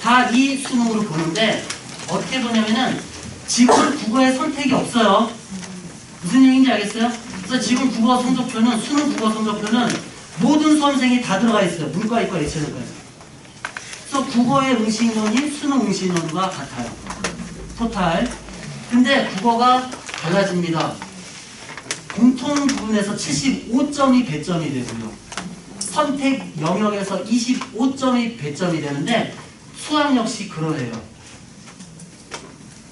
다 이 수능으로 보는데 어떻게 보냐면은 지금 국어에 선택이 없어요. 무슨 얘기인지 알겠어요? 그래서 지금 국어 성적표는 수능 국어 성적표는 모든 수험생이 다 들어가 있어요. 문과, 이과, 예체능까지. 그래서 국어의 응시인원이 수능 응시인원과 같아요. 토탈. 근데 국어가 달라집니다. 공통 부분에서 75점이 배점이 되고요. 선택 영역에서 25점이 배점이 되는데 수학 역시 그러해요.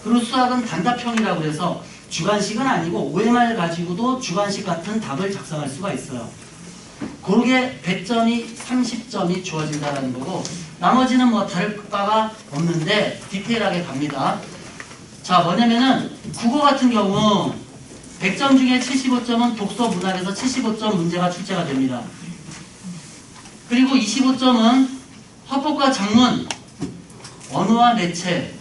그리고 수학은 단답형이라고 해서 주관식은 아니고 OMR 가지고도 주관식 같은 답을 작성할 수가 있어요. 그게 배점이 30점이 주어진다는 거고 나머지는 뭐 다를 바가 없는데 디테일하게 갑니다. 자, 뭐냐면은 국어 같은 경우 100점 중에 75점은 독서 문학에서 75점 문제가 출제가 됩니다. 그리고 25점은 화법과 작문, 언어와 매체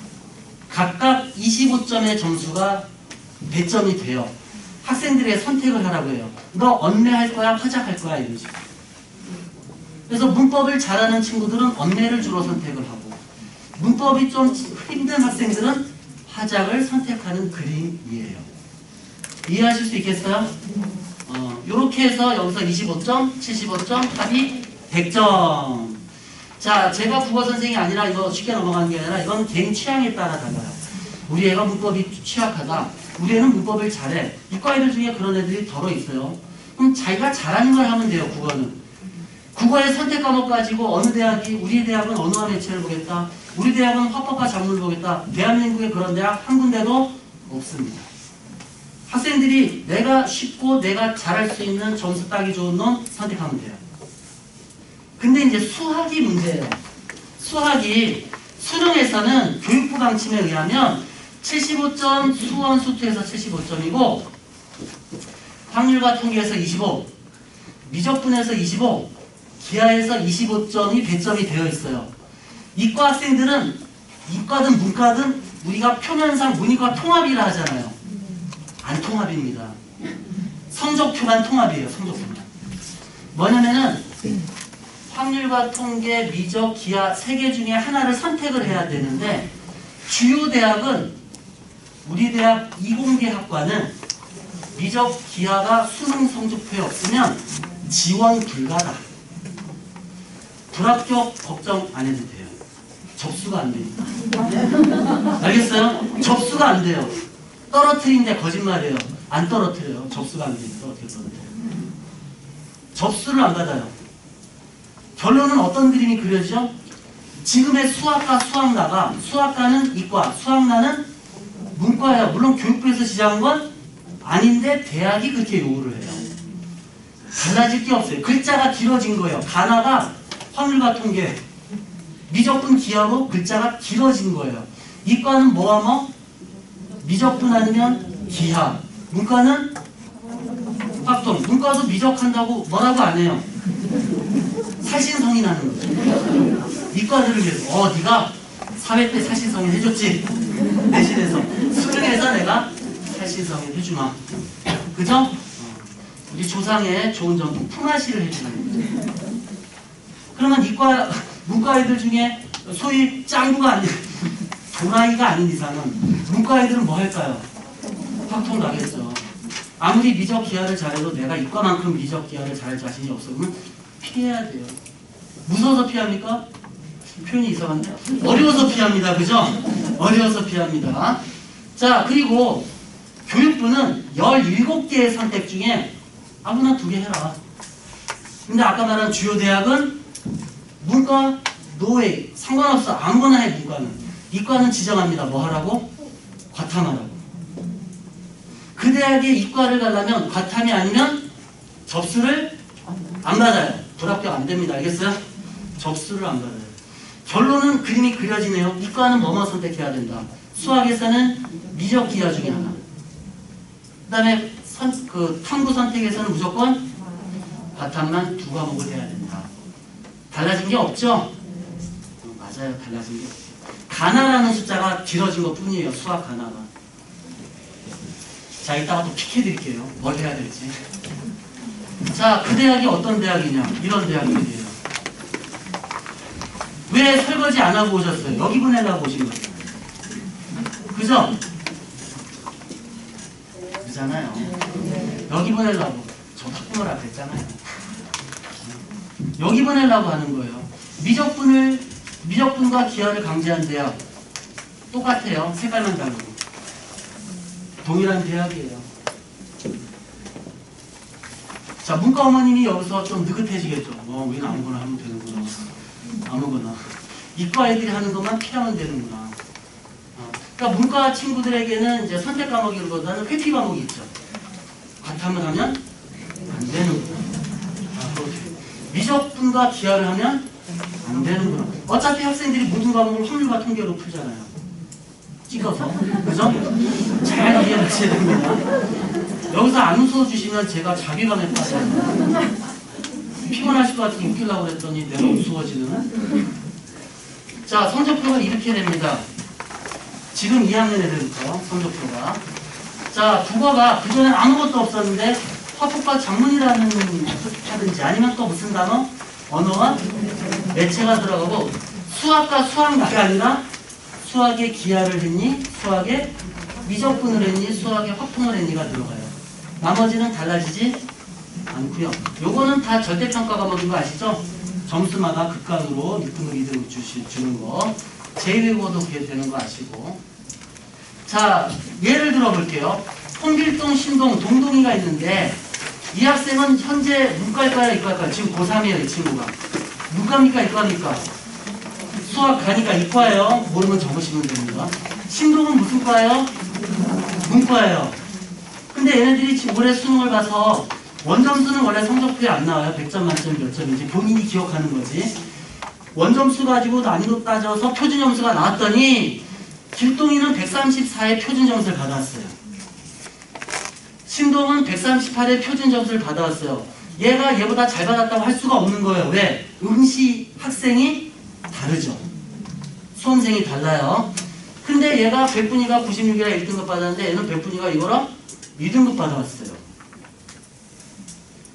각각 25점의 점수가 배점이 돼요. 학생들의 선택을 하라고 해요. 너 언매할 거야? 화작할 거야? 이런 식으로. 그래서 문법을 잘하는 친구들은 언매를 주로 선택을 하고 문법이 좀 힘든 학생들은 화작을 선택하는 그림이에요. 이해하실 수 있겠어요? 요렇게 해서 여기서 25점, 75점, 합이 100점. 자, 제가 국어 선생이 아니라 이거 쉽게 넘어가는 게 아니라 이건 개인 취향에 따라 달라요. 우리 애가 문법이 취약하다. 우리 애는 문법을 잘해. 이과 애들 중에 그런 애들이 덜어 있어요. 그럼 자기가 잘하는 걸 하면 돼요, 국어는. 국어의 선택 과목 가지고 어느 대학이, 우리 대학은 언어와 매체를 보겠다. 우리 대학은 화법과 작문을 보겠다. 대한민국에 그런 대학 한 군데도 없습니다. 학생들이 내가 쉽고 내가 잘할 수 있는 점수 따기 좋은 놈 선택하면 돼요. 근데 이제 수학이 문제예요. 수학이 수능에서는 교육부 방침에 의하면 75점, 수원, 수투에서 75점이고 확률과 통계에서 25, 미적분에서 25, 기하에서 25점이 배점이 되어 있어요. 이과 학생들은 이과든 문과든 우리가 표면상 문이과 통합이라 하잖아요. 안 통합입니다. 성적표만 통합이에요. 성적표만. 뭐냐면은 확률과 통계, 미적, 기하 3개 중에 하나를 선택을 해야 되는데 주요 대학은 우리 대학 이공계학과는 미적, 기하가 수능 성적표에 없으면 지원 불가다. 불합격 걱정 안 해도 돼요. 접수가 안 됩니다. 알겠어요? 접수가 안 돼요. 떨어뜨린데 거짓말이에요. 안 떨어뜨려요. 접수가 안 되니까 어떻게 떨어뜨려요? 접수를 안 받아요. 결론은 어떤 그림이 그려지죠? 지금의 수학과 수학나가 수학과는 이과, 수학나는 문과예요. 물론 교육부에서 지정한 건 아닌데 대학이 그렇게 요구를 해요. 달라질 게 없어요. 글자가 길어진 거예요. 가나가 확률과 통계, 미적분 기하로 글자가 길어진 거예요. 이과는 뭐와 뭐? 미적분 아니면 기하. 문과는 확통. 문과도 미적한다고 뭐라고 안 해요. 사신성인 하는 거죠. 이과들을 위해서 네가 사회 때 사신성인 해줬지. 대신해서 수능에서 내가 사신성인 해주마. 그죠? 우리 조상의 좋은 점도 품앗이를 해주는 거죠. 그러면 이과 문과 애들 중에 소위 짱구가 아닌 도라이가 아닌 이상은 문과 애들은 뭐 할까요? 확통 나겠죠. 아무리 미적 기하를 잘해도 내가 이과만큼 미적 기하를 잘할 자신이 없어. 그러면 피해야 돼요. 무서워서 피합니까? 표현이 이상한데? 어려워서 피합니다. 그죠? 어려워서 피합니다. 자, 그리고 교육부는 17개의 선택 중에 아무나 2개 해라. 근데 아까 말한 주요 대학은 문과, 노웨이, 상관없어. 아무거나 해, 문과는. 이과는 지정합니다. 뭐 하라고? 과탐하라고. 그 대학에 이과를 가려면 과탐이 아니면 접수를 안 받아요. 불합격 안 됩니다. 알겠어요? 접수를 안 받아요. 결론은 그림이 그려지네요. 이과는 뭐만 선택해야 된다. 수학에서는 미적 기하 중에 하나. 그 다음에 탐구 선택에서는 무조건 과탐만 2과목을 해야 된다. 달라진 게 없죠? 맞아요. 달라진 게 없어요. 가나라는 숫자가 길어진 것 뿐이에요. 수학 가나가. 자, 이따가 또 픽해드릴게요. 뭘 해야 될지. 자, 그 대학이 어떤 대학이냐? 이런 대학이에요. 왜 설거지 안 하고 오셨어요? 여기 보내려고 오신 거예요. 그죠? 그러잖아요. 여기 보내려고. 저 학부모라 그랬잖아요. 여기 보내려고 하는 거예요. 미적분과 기하를 강제한 대학. 똑같아요. 색깔만 다르고. 동일한 대학이에요. 자, 문과 어머님이 여기서 좀 느긋해지겠죠. 우리는 아무거나 하면 되는구나. 아무거나. 이과 애들이 하는 것만 피하면 되는구나. 그러니까 문과 친구들에게는 이제 선택 과목이보다는 회피 과목이 있죠. 과탐을 하면 안 되는구나. 미적분과 기하를 하면 안 되는구나. 어차피 학생들이 모든 과목을 확률과 통계로 풀잖아요. 찍어서. 그죠? 잘 이해하셔야 됩니다. 여기서 안 웃어주시면 제가 자괴감에 빠져요. 피곤하실 것 같으니 웃기려고 그랬더니 내가 우스워지는. 자, 성적표가 이렇게 됩니다. 지금 2학년 애들부터 성적표가. 자, 국어가 그전에 아무것도 없었는데 화폭과 작문이라는 하든지 아니면 또 무슨 단어? 언어와 매체가 들어가고 수학과 수학나가 아니라 수학에 기하를 했니? 수학에 미적분을 했니? 수학에 확통을 했니가 들어가요. 나머지는 달라지지 않고요. 요거는 다 절대평가 과목인 거 아시죠? 점수마다 극간으로 6등급, 2등급 주는 거. 제1외국어도 그게 되는 거 아시고. 자, 예를 들어 볼게요. 홍길동, 신동, 동동이가 있는데 이 학생은 현재 문과일까요? 이과일까요? 지금 고3이에요. 이 친구가. 문과입니까? 이과입니까? 수학 가니까 이과예요. 모르면 적으시면 됩니다. 신동은 무슨 과예요? 문과예요. 근데 근데 얘네들이 지금 올해 수능을 봐서 원점수는 원래 성적표에 안 나와요. 100점 만점 몇 점인지 본인이 기억하는 거지. 원점수 가지고 난이도 따져서 표준점수가 나왔더니 길동이는 134의 표준점수를 받아왔어요. 신동은 138의 표준점수를 받아왔어요. 얘가 얘보다 잘 받았다고 할 수가 없는 거예요. 왜? 응시 학생이 다르죠. 수험생이 달라요. 근데 얘가 백분위가 96이라 1등급 받았는데 얘는 백분위가 이거랑 2등급 받아왔어요.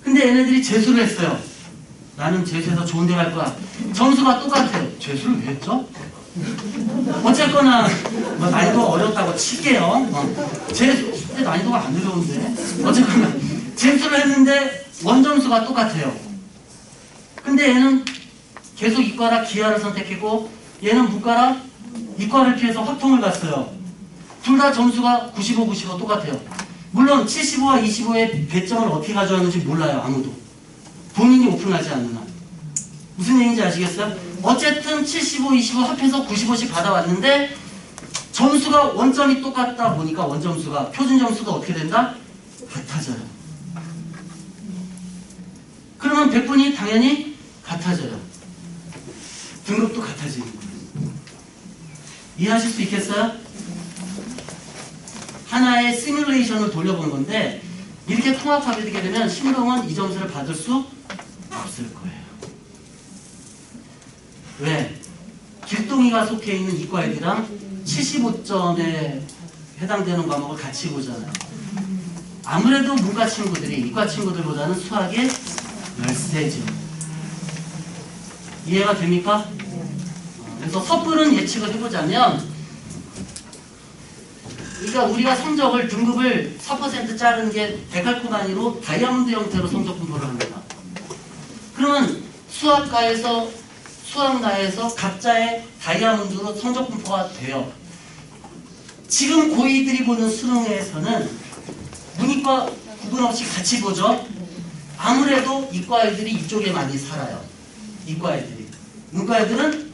근데 얘네들이 재수를 했어요. 나는 재수해서 좋은 데 갈 거야. 점수가 똑같아요. 재수를 왜 했죠? 어쨌거나 뭐 난이도가 어렵다고 칠게요. 재수 근데 난이도가 안 어려운데 어쨌거나 재수를 했는데 원점수가 똑같아요. 근데 얘는 계속 이과라 기하를 선택했고 얘는 문과라 이과를 피해서 확통을 갔어요. 둘 다 점수가 95, 95 똑같아요. 물론 75와 25의 배점을 어떻게 가져왔는지 몰라요. 아무도. 본인이 오픈하지 않는 한. 무슨 얘기인지 아시겠어요? 어쨌든 75, 25 합해서 95씩 받아왔는데 점수가 원점이 똑같다 보니까 원점수가 표준 점수가 어떻게 된다? 같아져요. 그러면 백분이 당연히 같아져요. 등급도 같아지는 거예요. 이해하실 수 있겠어요? 하나의 시뮬레이션을 돌려본 건데 이렇게 통합하게 되게 되면 신동은 이 점수를 받을 수 없을 거예요. 왜? 길동이가 속해 있는 이과 애들이랑 75점에 해당되는 과목을 같이 보잖아요. 아무래도 문과 친구들이 이과 친구들보다는 수학에 열세죠. 이해가 됩니까? 그래서 섣부른 예측을 해보자면 그러니까 우리가 성적을 등급을 4% 자른 게 데칼코마니로 다이아몬드 형태로 성적 분포를 합니다. 그러면 수학과에서 수학나에서 각자의 다이아몬드로 성적 분포가 돼요. 지금 고2들이 보는 수능에서는 문이과 구분 없이 같이 보죠. 아무래도 이과 애들이 이쪽에 많이 살아요. 이과 애들이. 문과 애들은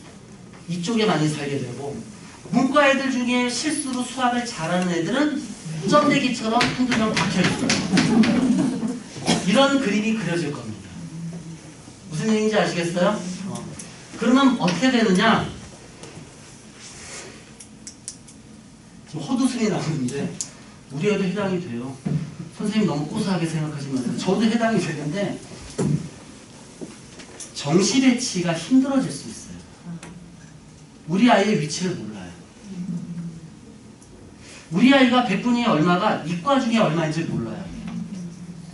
이쪽에 많이 살게 되고 문과 애들 중에 실수로 수학을 잘하는 애들은 점대기처럼 한두 명 박혀있어요. 이런 그림이 그려질 겁니다. 무슨 얘기인지 아시겠어요? 그러면 어떻게 되느냐? 지금 헛웃음이 나오는데 우리 애도 해당이 돼요. 선생님 너무 고소하게 생각하지 마세요. 저도 해당이 되는데 정시 배치가 힘들어질 수 있어요. 우리 아이의 위치를 몰라요. 우리 아이가 백분위에 얼마가 이과 중에 얼마인지 몰라요.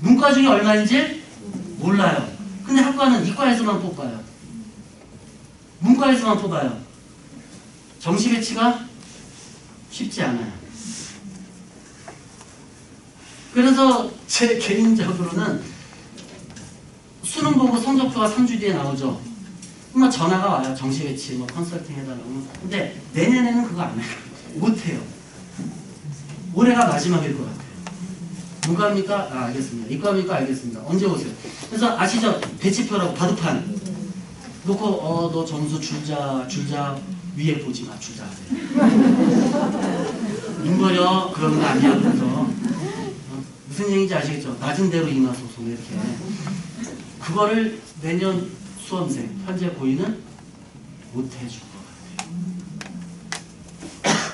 문과 중에 얼마인지 몰라요. 근데 학과는 이과에서만 뽑아요. 문과에서만 뽑아요. 정시 배치가 쉽지 않아요. 그래서 제 개인적으로는 수능 보고 성적표가 3주 뒤에 나오죠. 그러면 전화가 와요. 정시 배치 뭐 컨설팅 해달라고. 근데 내년에는 그거 안 해요. 못해요. 올해가 마지막일 것 같아요. 문과입니까? 아, 알겠습니다. 이과입니까? 알겠습니다. 언제 오세요? 그래서 아시죠? 배치표라고 바둑판 놓고 너 점수 줄자 위에 보지 마. 줄자 눈 버려. 그런 거 아니야. 그래서 무슨 얘기인지 아시겠죠? 낮은 대로 임하소서 이렇게. 그거를 내년 수험생 현재 고2는 못 해줄 것 같아요.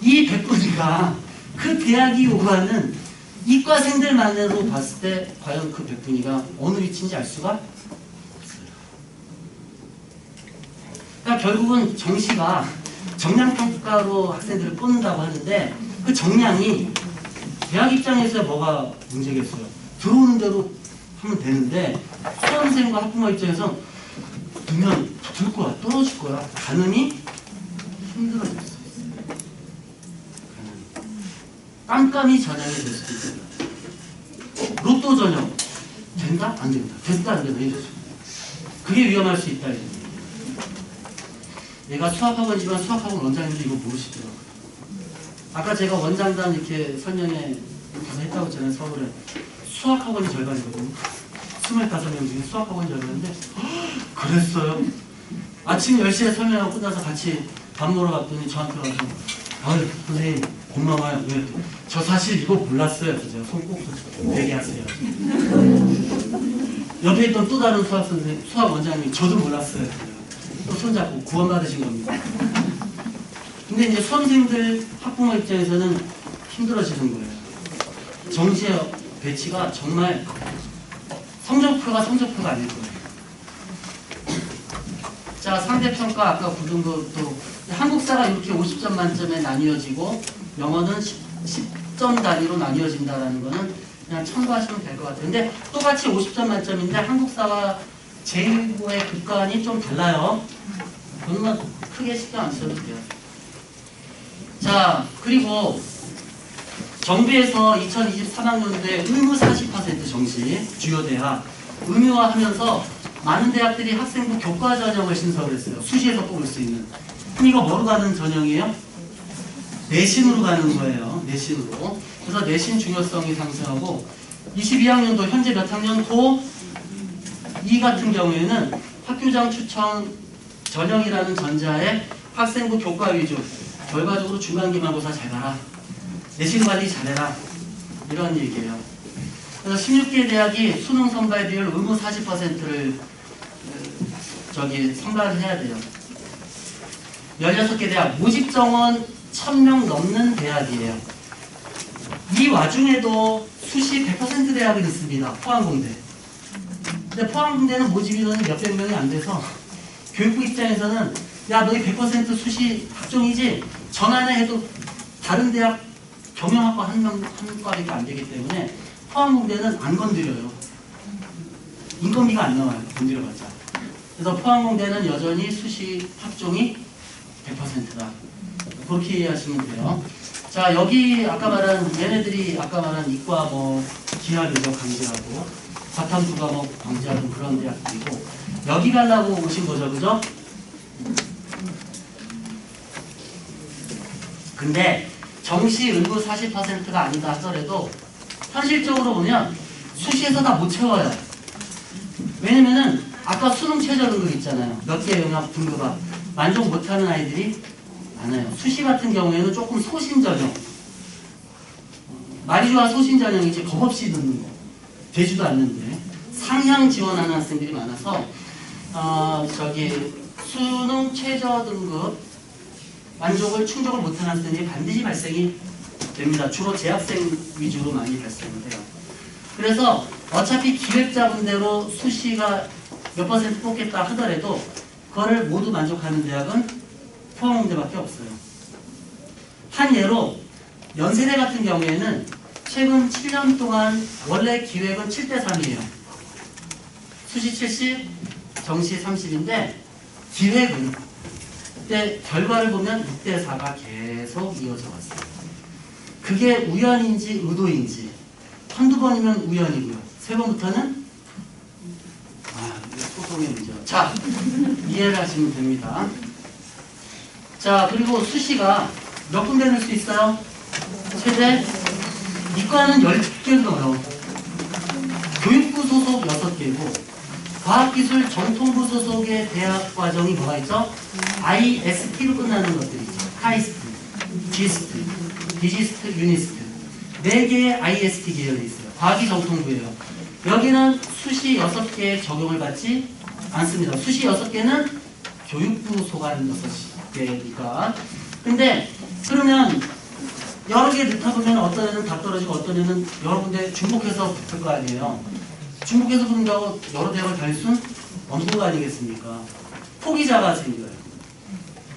이 백분위가 그 대학이 요구하는 이과생들만으로 봤을 때 과연 그 백분위가 어느 위치인지 알 수가 없어요. 그러니까 결국은 정시가 정량평가로 학생들을 뽑는다고 하는데 그 정량이 대학 입장에서 뭐가 문제겠어요. 들어오는 대로 하면 되는데 수험생과 학부모 입장에서 들면 들 거야, 떨어질 거야. 가늠이 힘들어질 수 있어요. 깜깜이 전형이 될 수도 있어요. 로또 전형 된다? 안 된다. 됐다? 안 된다. 이러죠. 그게 위험할 수 있다. 얘가 수학학원이지만 수학학원 원장님도 이거 모르시더라고요. 아까 제가 원장단 이렇게 설명회 가서 했다고 했잖아요. 서울에. 수학학원이 절반이거든요. 25명 중에 수학학원이 절반인데 그랬어요. 아침 10시에 설명하고 끝나서 같이 밥 먹으러 갔더니 저한테 와서 아유, 선생님, 고마워요. 왜? 저 사실 이거 몰랐어요. 제가 손 꼭 얘기하세요. 옆에 있던 또 다른 수학 선생님, 수학 원장님이 저도 몰랐어요. 또 손잡고 구원받으신 겁니다. 근데 이제 수험생들, 학부모 입장에서는 힘들어지는 거예요. 정시의 배치가 정말 성적표가 아닐 거예요. 자, 상대평가 아까 고등급도 한국사가 이렇게 50점 만점에 나뉘어지고 영어는 10점 단위로 나뉘어진다는 거는 그냥 참고하시면 될 것 같아요. 근데 똑같이 50점 만점인데 한국사와 제1고의 국간이 좀 달라요. 그건 크게 신경 안 써도 돼요. 자, 그리고 정부에서 2023학년도에 의무 40% 정시 주요 대학 의무화하면서 많은 대학들이 학생부 교과 전형을 신설을 했어요. 수시에서 뽑을 수 있는. 그럼 이거 뭐로 가는 전형이에요? 내신으로 가는 거예요. 내신으로. 그래서 내신 중요성이 상승하고 22학년도 현재 몇 학년? 고2 같은 경우에는 학교장 추천 전형이라는 전자에 학생부 교과 위주 결과적으로 중간기말고사 잘 봐라. 내신 관리 잘해라. 이런 얘기예요. 그래서 16개 대학이 수능 선발 비율 의무 40%를 선발을 해야 돼요. 16개 대학 모집 정원 1000명 넘는 대학이에요. 이 와중에도 수시 100% 대학이 있습니다. 포항공대. 근데 포항공대는 모집 인원이 몇백 명이 안 돼서 교육부 입장에서는 야, 너희 100% 수시 학종이지? 전환을 해도 다른 대학 경영학과 한 과밖에 안 되기 때문에 포항공대는 안 건드려요. 인건비가 안 나와요. 건드려봤자. 그래서 포항공대는 여전히 수시 학종이 100%다. 그렇게 이해하시면 돼요. 자, 여기 아까 말한 얘네들이 아까 말한 이과 뭐 기하 면적 강제하고 과탐 부과목 강제하는 그런 대학들이고 여기 가려고 오신 거죠, 그죠? 근데 정시 의무 40%가 아니다 하더라도 현실적으로 보면 수시에서 다 못 채워요. 왜냐면은 아까 수능 최저 등급 있잖아요. 몇 개 영역 등급아 만족 못하는 아이들이 많아요. 수시 같은 경우에는 조금 소신 전형. 말이 좋아 소신 전형이지 겁 없이 듣는 거. 되지도 않는데 상향 지원하는 학생들이 많아서 수능 최저 등급 만족을 충족을 못하는 학생이 반드시 발생이 됩니다. 주로 재학생 위주로 많이 발생을 해요. 그래서 어차피 기획자분대로 수시가 몇 퍼센트 뽑겠다 하더라도 그거를 모두 만족하는 대학은 포항공대밖에 없어요. 한 예로 연세대 같은 경우에는 최근 7년 동안 원래 기획은 7대3이에요. 수시 70, 정시 30인데 기획은 그때 결과를 보면 6대4가 계속 이어져 왔어요. 그게 우연인지 의도인지 한두 번이면 우연이고요. 세 번부터는 소송의 문제죠. 자, 이해를 하시면 됩니다. 자, 그리고 수시가 몇 군데 넣을 수 있어요? 최대 이과는 10개 넣어요. 교육부 소속 6개고 과학기술 정통부 소속의 대학 과정이 뭐가 있죠? IST로 끝나는 것들이 있죠. 카이스트, 지스트, 디지스트, 유니스트 4개의 IST 계열이 있어요. 과학이 정통부예요. 여기는 수시 6개의 적용을 받지 않습니다. 수시 6개는 교육부 소관 6개니까. 근데 그러면 여러 개 넣다 보면 어떤 애는 다 떨어지고 어떤 애는 여러 군데 중복해서 붙을 거 아니에요. 중복해서 붙는다고 여러 대학을 다닐 수는 없는 거 아니겠습니까? 포기자가 생겨요.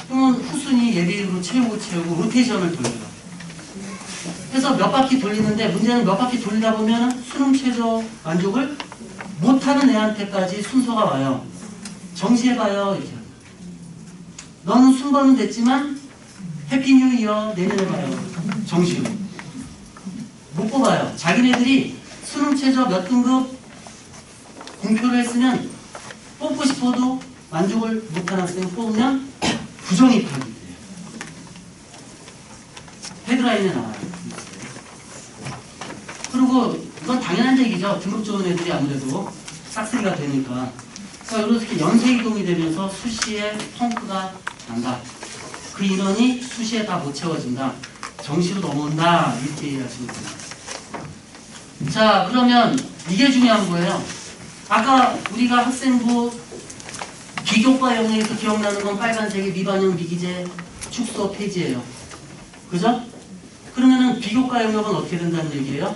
그러면 후순위 예비로 채우고 로테이션을 돌려요. 그래서 몇 바퀴 돌리는데 문제는 몇 바퀴 돌리다 보면 수능 최저 만족을 못하는 애한테까지 순서가 와요. 정시해봐요. 이렇게. 너는 순번은 됐지만 해피 뉴 이어 내년에 봐요. 정시로. 못 뽑아요. 자기네들이 수능 최저 몇 등급 공표를 했으면 뽑고 싶어도 만족을 못하는 학생을 뽑으면 부정입학이 돼요. 헤드라인에 나와요. 그리고 이건 당연한 얘기죠. 등급 좋은 애들이 아무래도 싹쓸이가 되니까. 그러니까 이렇게 연쇄이동이 되면서 수시에 펑크가 난다. 그 인원이 수시에 다 못 채워진다. 정시로 넘어온다. 이렇게 이해하시면 됩니다. 자, 그러면 이게 중요한 거예요. 아까 우리가 학생부 비교과 영역에서 기억나는 건 빨간색의 미반영 미기재 축소 폐지예요. 그죠? 그러면은 비교과 영역은 어떻게 된다는 얘기예요?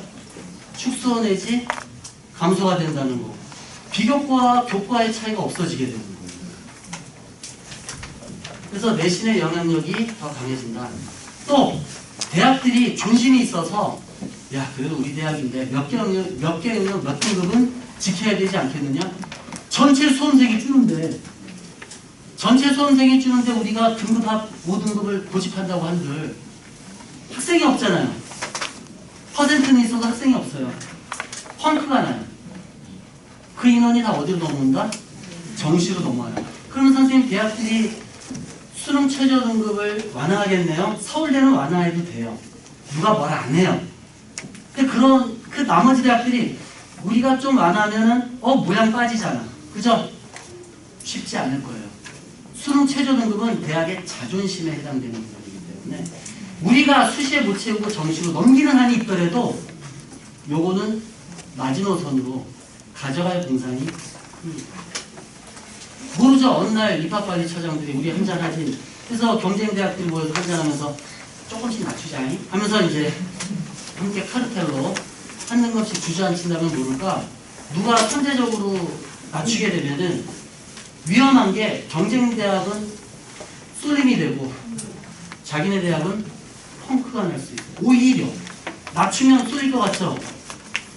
축소 내지 감소가 된다는 거. 비교과와 교과의 차이가 없어지게 되는 거예요. 그래서 내신의 영향력이 더 강해진다. 또 대학들이 존심이 있어서 야, 그래도 우리 대학인데 몇 개 영역 몇 등급은 지켜야 되지 않겠느냐? 전체 수험생이 주는데 우리가 등급 합 5등급을 고집한다고 한들 학생이 없잖아요. 퍼센트는 있어도 학생이 없어요. 펑크가 나요. 그 인원이 다 어디로 넘어온다? 정시로 넘어와요. 그러면 선생님 대학들이 수능 최저 등급을 완화하겠네요. 서울대는 완화해도 돼요. 누가 뭐라 안 해요. 근데 그 나머지 대학들이 우리가 좀 완화하면은 모양 빠지잖아. 그죠? 쉽지 않을 거예요. 수능 최저 등급은 대학의 자존심에 해당되는 부분이기 때문에 우리가 수시에 못 채우고 정시로 넘기는 한이 있더라도 요거는 마지노선으로 가져갈 공산이 큽니다. 모르죠. 어느 날 입학관리처장들이 우리 한잔하지. 그래서 경쟁대학들이 모여서 한잔하면서 조금씩 낮추자니 하면서 이제 함께 카르텔로 한 등급씩 주저앉힌다면 모를까. 누가 선제적으로 낮추게 되면은 위험한 게 경쟁대학은 쏠림이 되고 자기네 대학은 펑크가 날 수 있어요. 오히려 낮추면 쏠릴 것 같죠.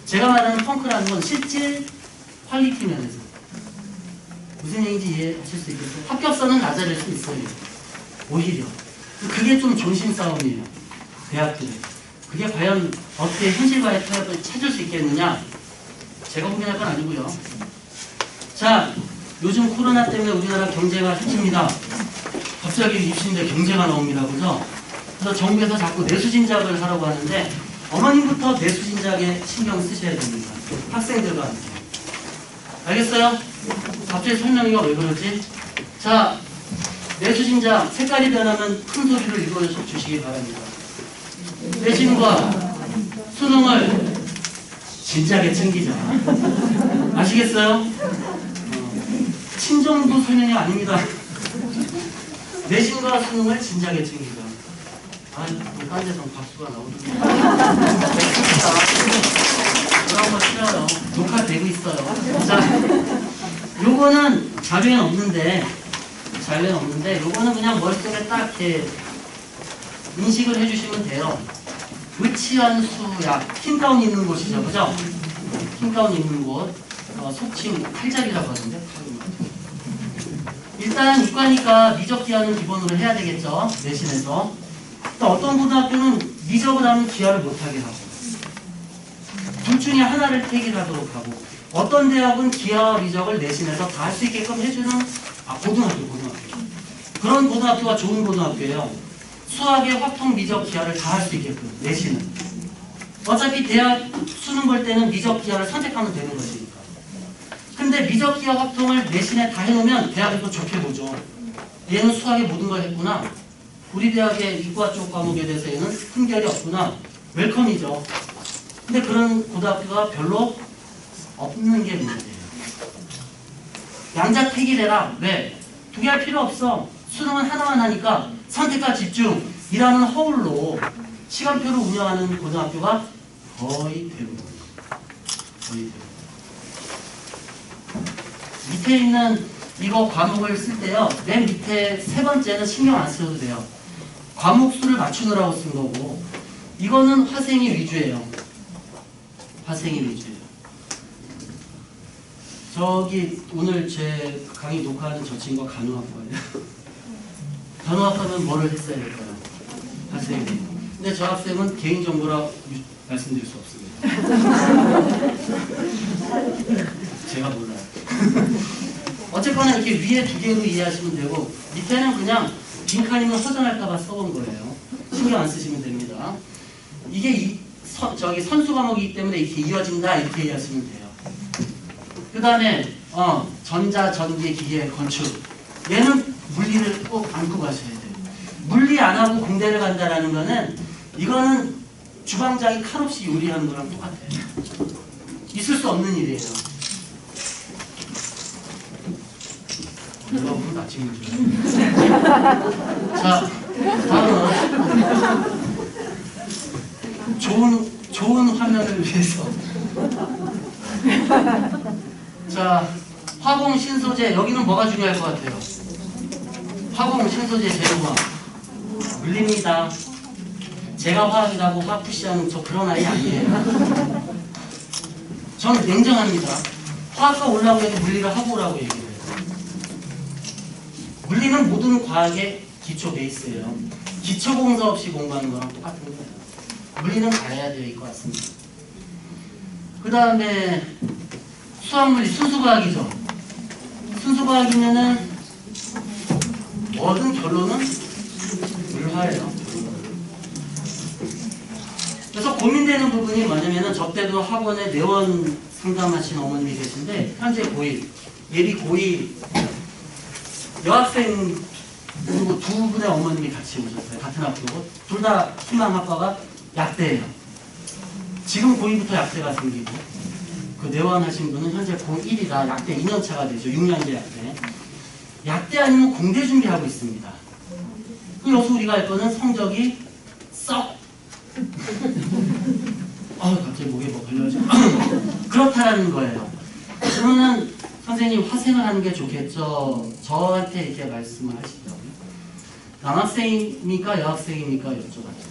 제가 말하는 펑크라는 건 실질 퀄리티 면에서 무슨 얘기인지 이해하실 수 있겠어요? 합격선은 낮아질 수 있어요. 오히려 그게 좀 존심 싸움이에요. 대학들이 그게 과연 어떻게 현실과의 타협을 찾을 수 있겠느냐? 제가 고민할 건 아니고요. 자, 요즘 코로나 때문에 우리나라 경제가 힘듭니다. 갑자기 입시인데 경제가 나옵니다. 그죠? 그래서 정부에서 자꾸 내수진작을 하라고 하는데 어머님부터 내수진작에 신경 쓰셔야 됩니다. 학생들과 함께. 알겠어요? 갑자기 설명이가 왜 그러지? 자, 내수진작 색깔이 변하면 큰 소리를 읽어주시기 바랍니다. 내신과 수능을 진작에 챙기자. 아시겠어요? 친정부 설명이 아닙니다. 내신과 수능을 진작에 챙기자. 딴 데서 박수가 나오던데. 그런 거 싫어요. 녹화되고 있어요. 자, 요거는 자료에는 없는데, 요거는 그냥 머릿속에 딱 이렇게 인식을 해주시면 돼요. 의치한 수약, 흰가운 있는 곳이죠. 그죠? 흰가운 있는 곳. 속칭 칼자리라고 하던데. 일단 이과니까 미적 기하는 기본으로 해야 되겠죠. 내신에서. 또 어떤 고등학교는 미적을 하면 기하를 못하게 하고 둘 중에 하나를 택일하도록 하고 어떤 대학은 기하와 미적을 내신에서 다 할 수 있게끔 해주는 고등학교 그런 고등학교가 좋은 고등학교예요. 수학의 확통 미적 기하를 다 할 수 있게끔 내신은 어차피 대학 수능 볼 때는 미적 기하를 선택하면 되는 것이니까. 근데 미적 기하 확통을 내신에 다 해놓으면 대학이 또 좋게 보죠. 얘는 수학의 모든 걸 했구나. 우리 대학의 이과 쪽 과목에 대해서 얘는 흠결이 없구나. 웰컴이죠. 근데 그런 고등학교가 별로 없는 게 문제예요. 양자택일해라. 왜? 두 개 할 필요 없어. 수능은 하나만 하니까 선택과 집중이라는 허울로 시간표를 운영하는 고등학교가 거의 대부분. 밑에 있는 이거 과목을 쓸 때요. 맨 밑에 세 번째는 신경 안 써도 돼요. 과목 수를 맞추느라고 쓴 거고 이거는 화생이 위주예요. 화생이 위주예요. 저기 오늘 제 강의 녹화하는 저 친구가 간호학과예요. 간호학과는 뭐를 했어야 될까요? 화생이. 근데 저 학생은 개인정보라 말씀드릴 수 없습니다. 제가 몰라요. 어쨌거나 이렇게 위에 두 개로 이해하시면 되고 밑에는 그냥 빈칸이면 허전할까봐 써본 거예요. 신경 안 쓰시면 됩니다. 이게 선수 과목이기 때문에 이렇게 이어진다 이렇게 이해하시면 돼요. 그 다음에 전자, 전기, 기계, 건축 얘는 물리를 꼭 안고 가셔야 돼요. 물리 안 하고 공대를 간다라는 거는 이거는 주방장이 칼 없이 요리하는 거랑 똑같아요. 있을 수 없는 일이에요. 내가 오늘 아침인 줄 알았네. 자, 다음은 좋은 화면을 위해서. 자, 화공 신소재 여기는 뭐가 중요할 것 같아요? 화공 신소재 재료화 물립니다. 제가 화학이라고 화학 푸시하는 저 그런 아이 아니에요. 저는 냉정합니다. 화학과 올라오고 해도 물리를 하고 오라고 얘기를 해요. 물리는 모든 과학의 기초 베이스예요. 기초 공사 없이 공부하는 거랑 똑같은 거예요. 물리는 잘해야 되어 있을 것 같습니다. 그 다음에 수학물리 순수과학이죠. 순수과학이면은 뭐든 결론은 물화예요. 그래서 고민되는 부분이 뭐냐면은 저 때도 학원에 내원 상담하신 어머님이 계신데 현재 고1, 예비 고2 여학생 그리고 두 분의 어머님이 같이 오셨어요. 같은 학교고 둘 다 희망학과가 약대예요. 지금 고2부터 약대가 생기고 그 내원하신 분은 현재 고1이라 약대 2년차가 되죠. 6년제 약대. 약대 아니면 공대 준비하고 있습니다. 여기서 우리가 할 거는 성적이 썩 갑자기 목에 뭐 걸려가지고 그렇다라는 거예요. 그러면 선생님 화생을 하는 게 좋겠죠. 저한테 이렇게 말씀을 하시더라고요. 남학생입니까 여학생입니까 여쭤봤죠.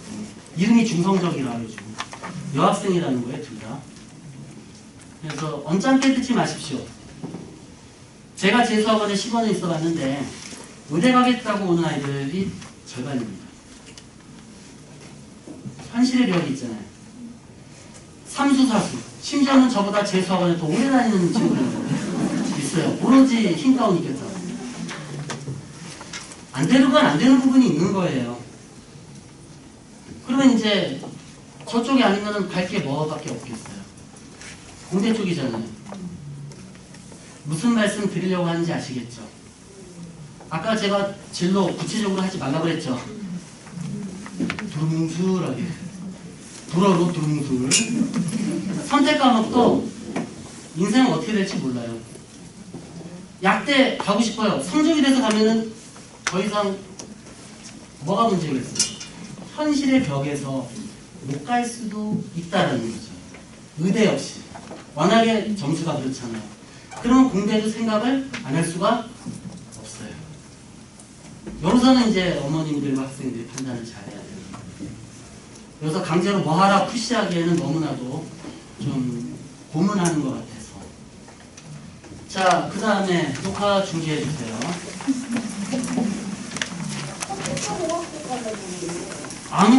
이름이 중성적이라 요즘 여학생이라는 거예요. 둘 다. 그래서 언짢게 듣지 마십시오. 제가 재수학원에 10원에 있어 봤는데 의대 가겠다고 오는 아이들이 절반입니다. 현실의 벽이 있잖아요. 삼수사수. 심지어는 저보다 재수학원에 더 오래 다니는 친구들 있어요. 오로지 힘가운이겠죠. 안 되는 건 안 되는 부분이 있는 거예요. 그러면 이제 저쪽이 아니면 갈 게 뭐밖에 없겠어요. 공대 쪽이잖아요. 무슨 말씀 드리려고 하는지 아시겠죠? 아까 제가 진로 구체적으로 하지 말라고 그랬죠? 두루뭉술하게 불어로 두루뭉술. 선택 과목도 인생은 어떻게 될지 몰라요. 약대 가고 싶어요. 성적이 돼서 가면은 더 이상 뭐가 문제겠어요? 현실의 벽에서 못 갈 수도 있다라는 거죠. 의대 역시 워낙에 점수가 그렇잖아요. 그러면 공대도 생각을 안 할 수가 없어요. 여기서는 이제 어머님들과 학생들이 판단을 잘해야 돼요. 그래서 강제로 뭐 하라 푸시하기에는 너무나도 좀 고문하는 것 같아서. 자, 그 다음에 녹화 중지해 주세요. 아무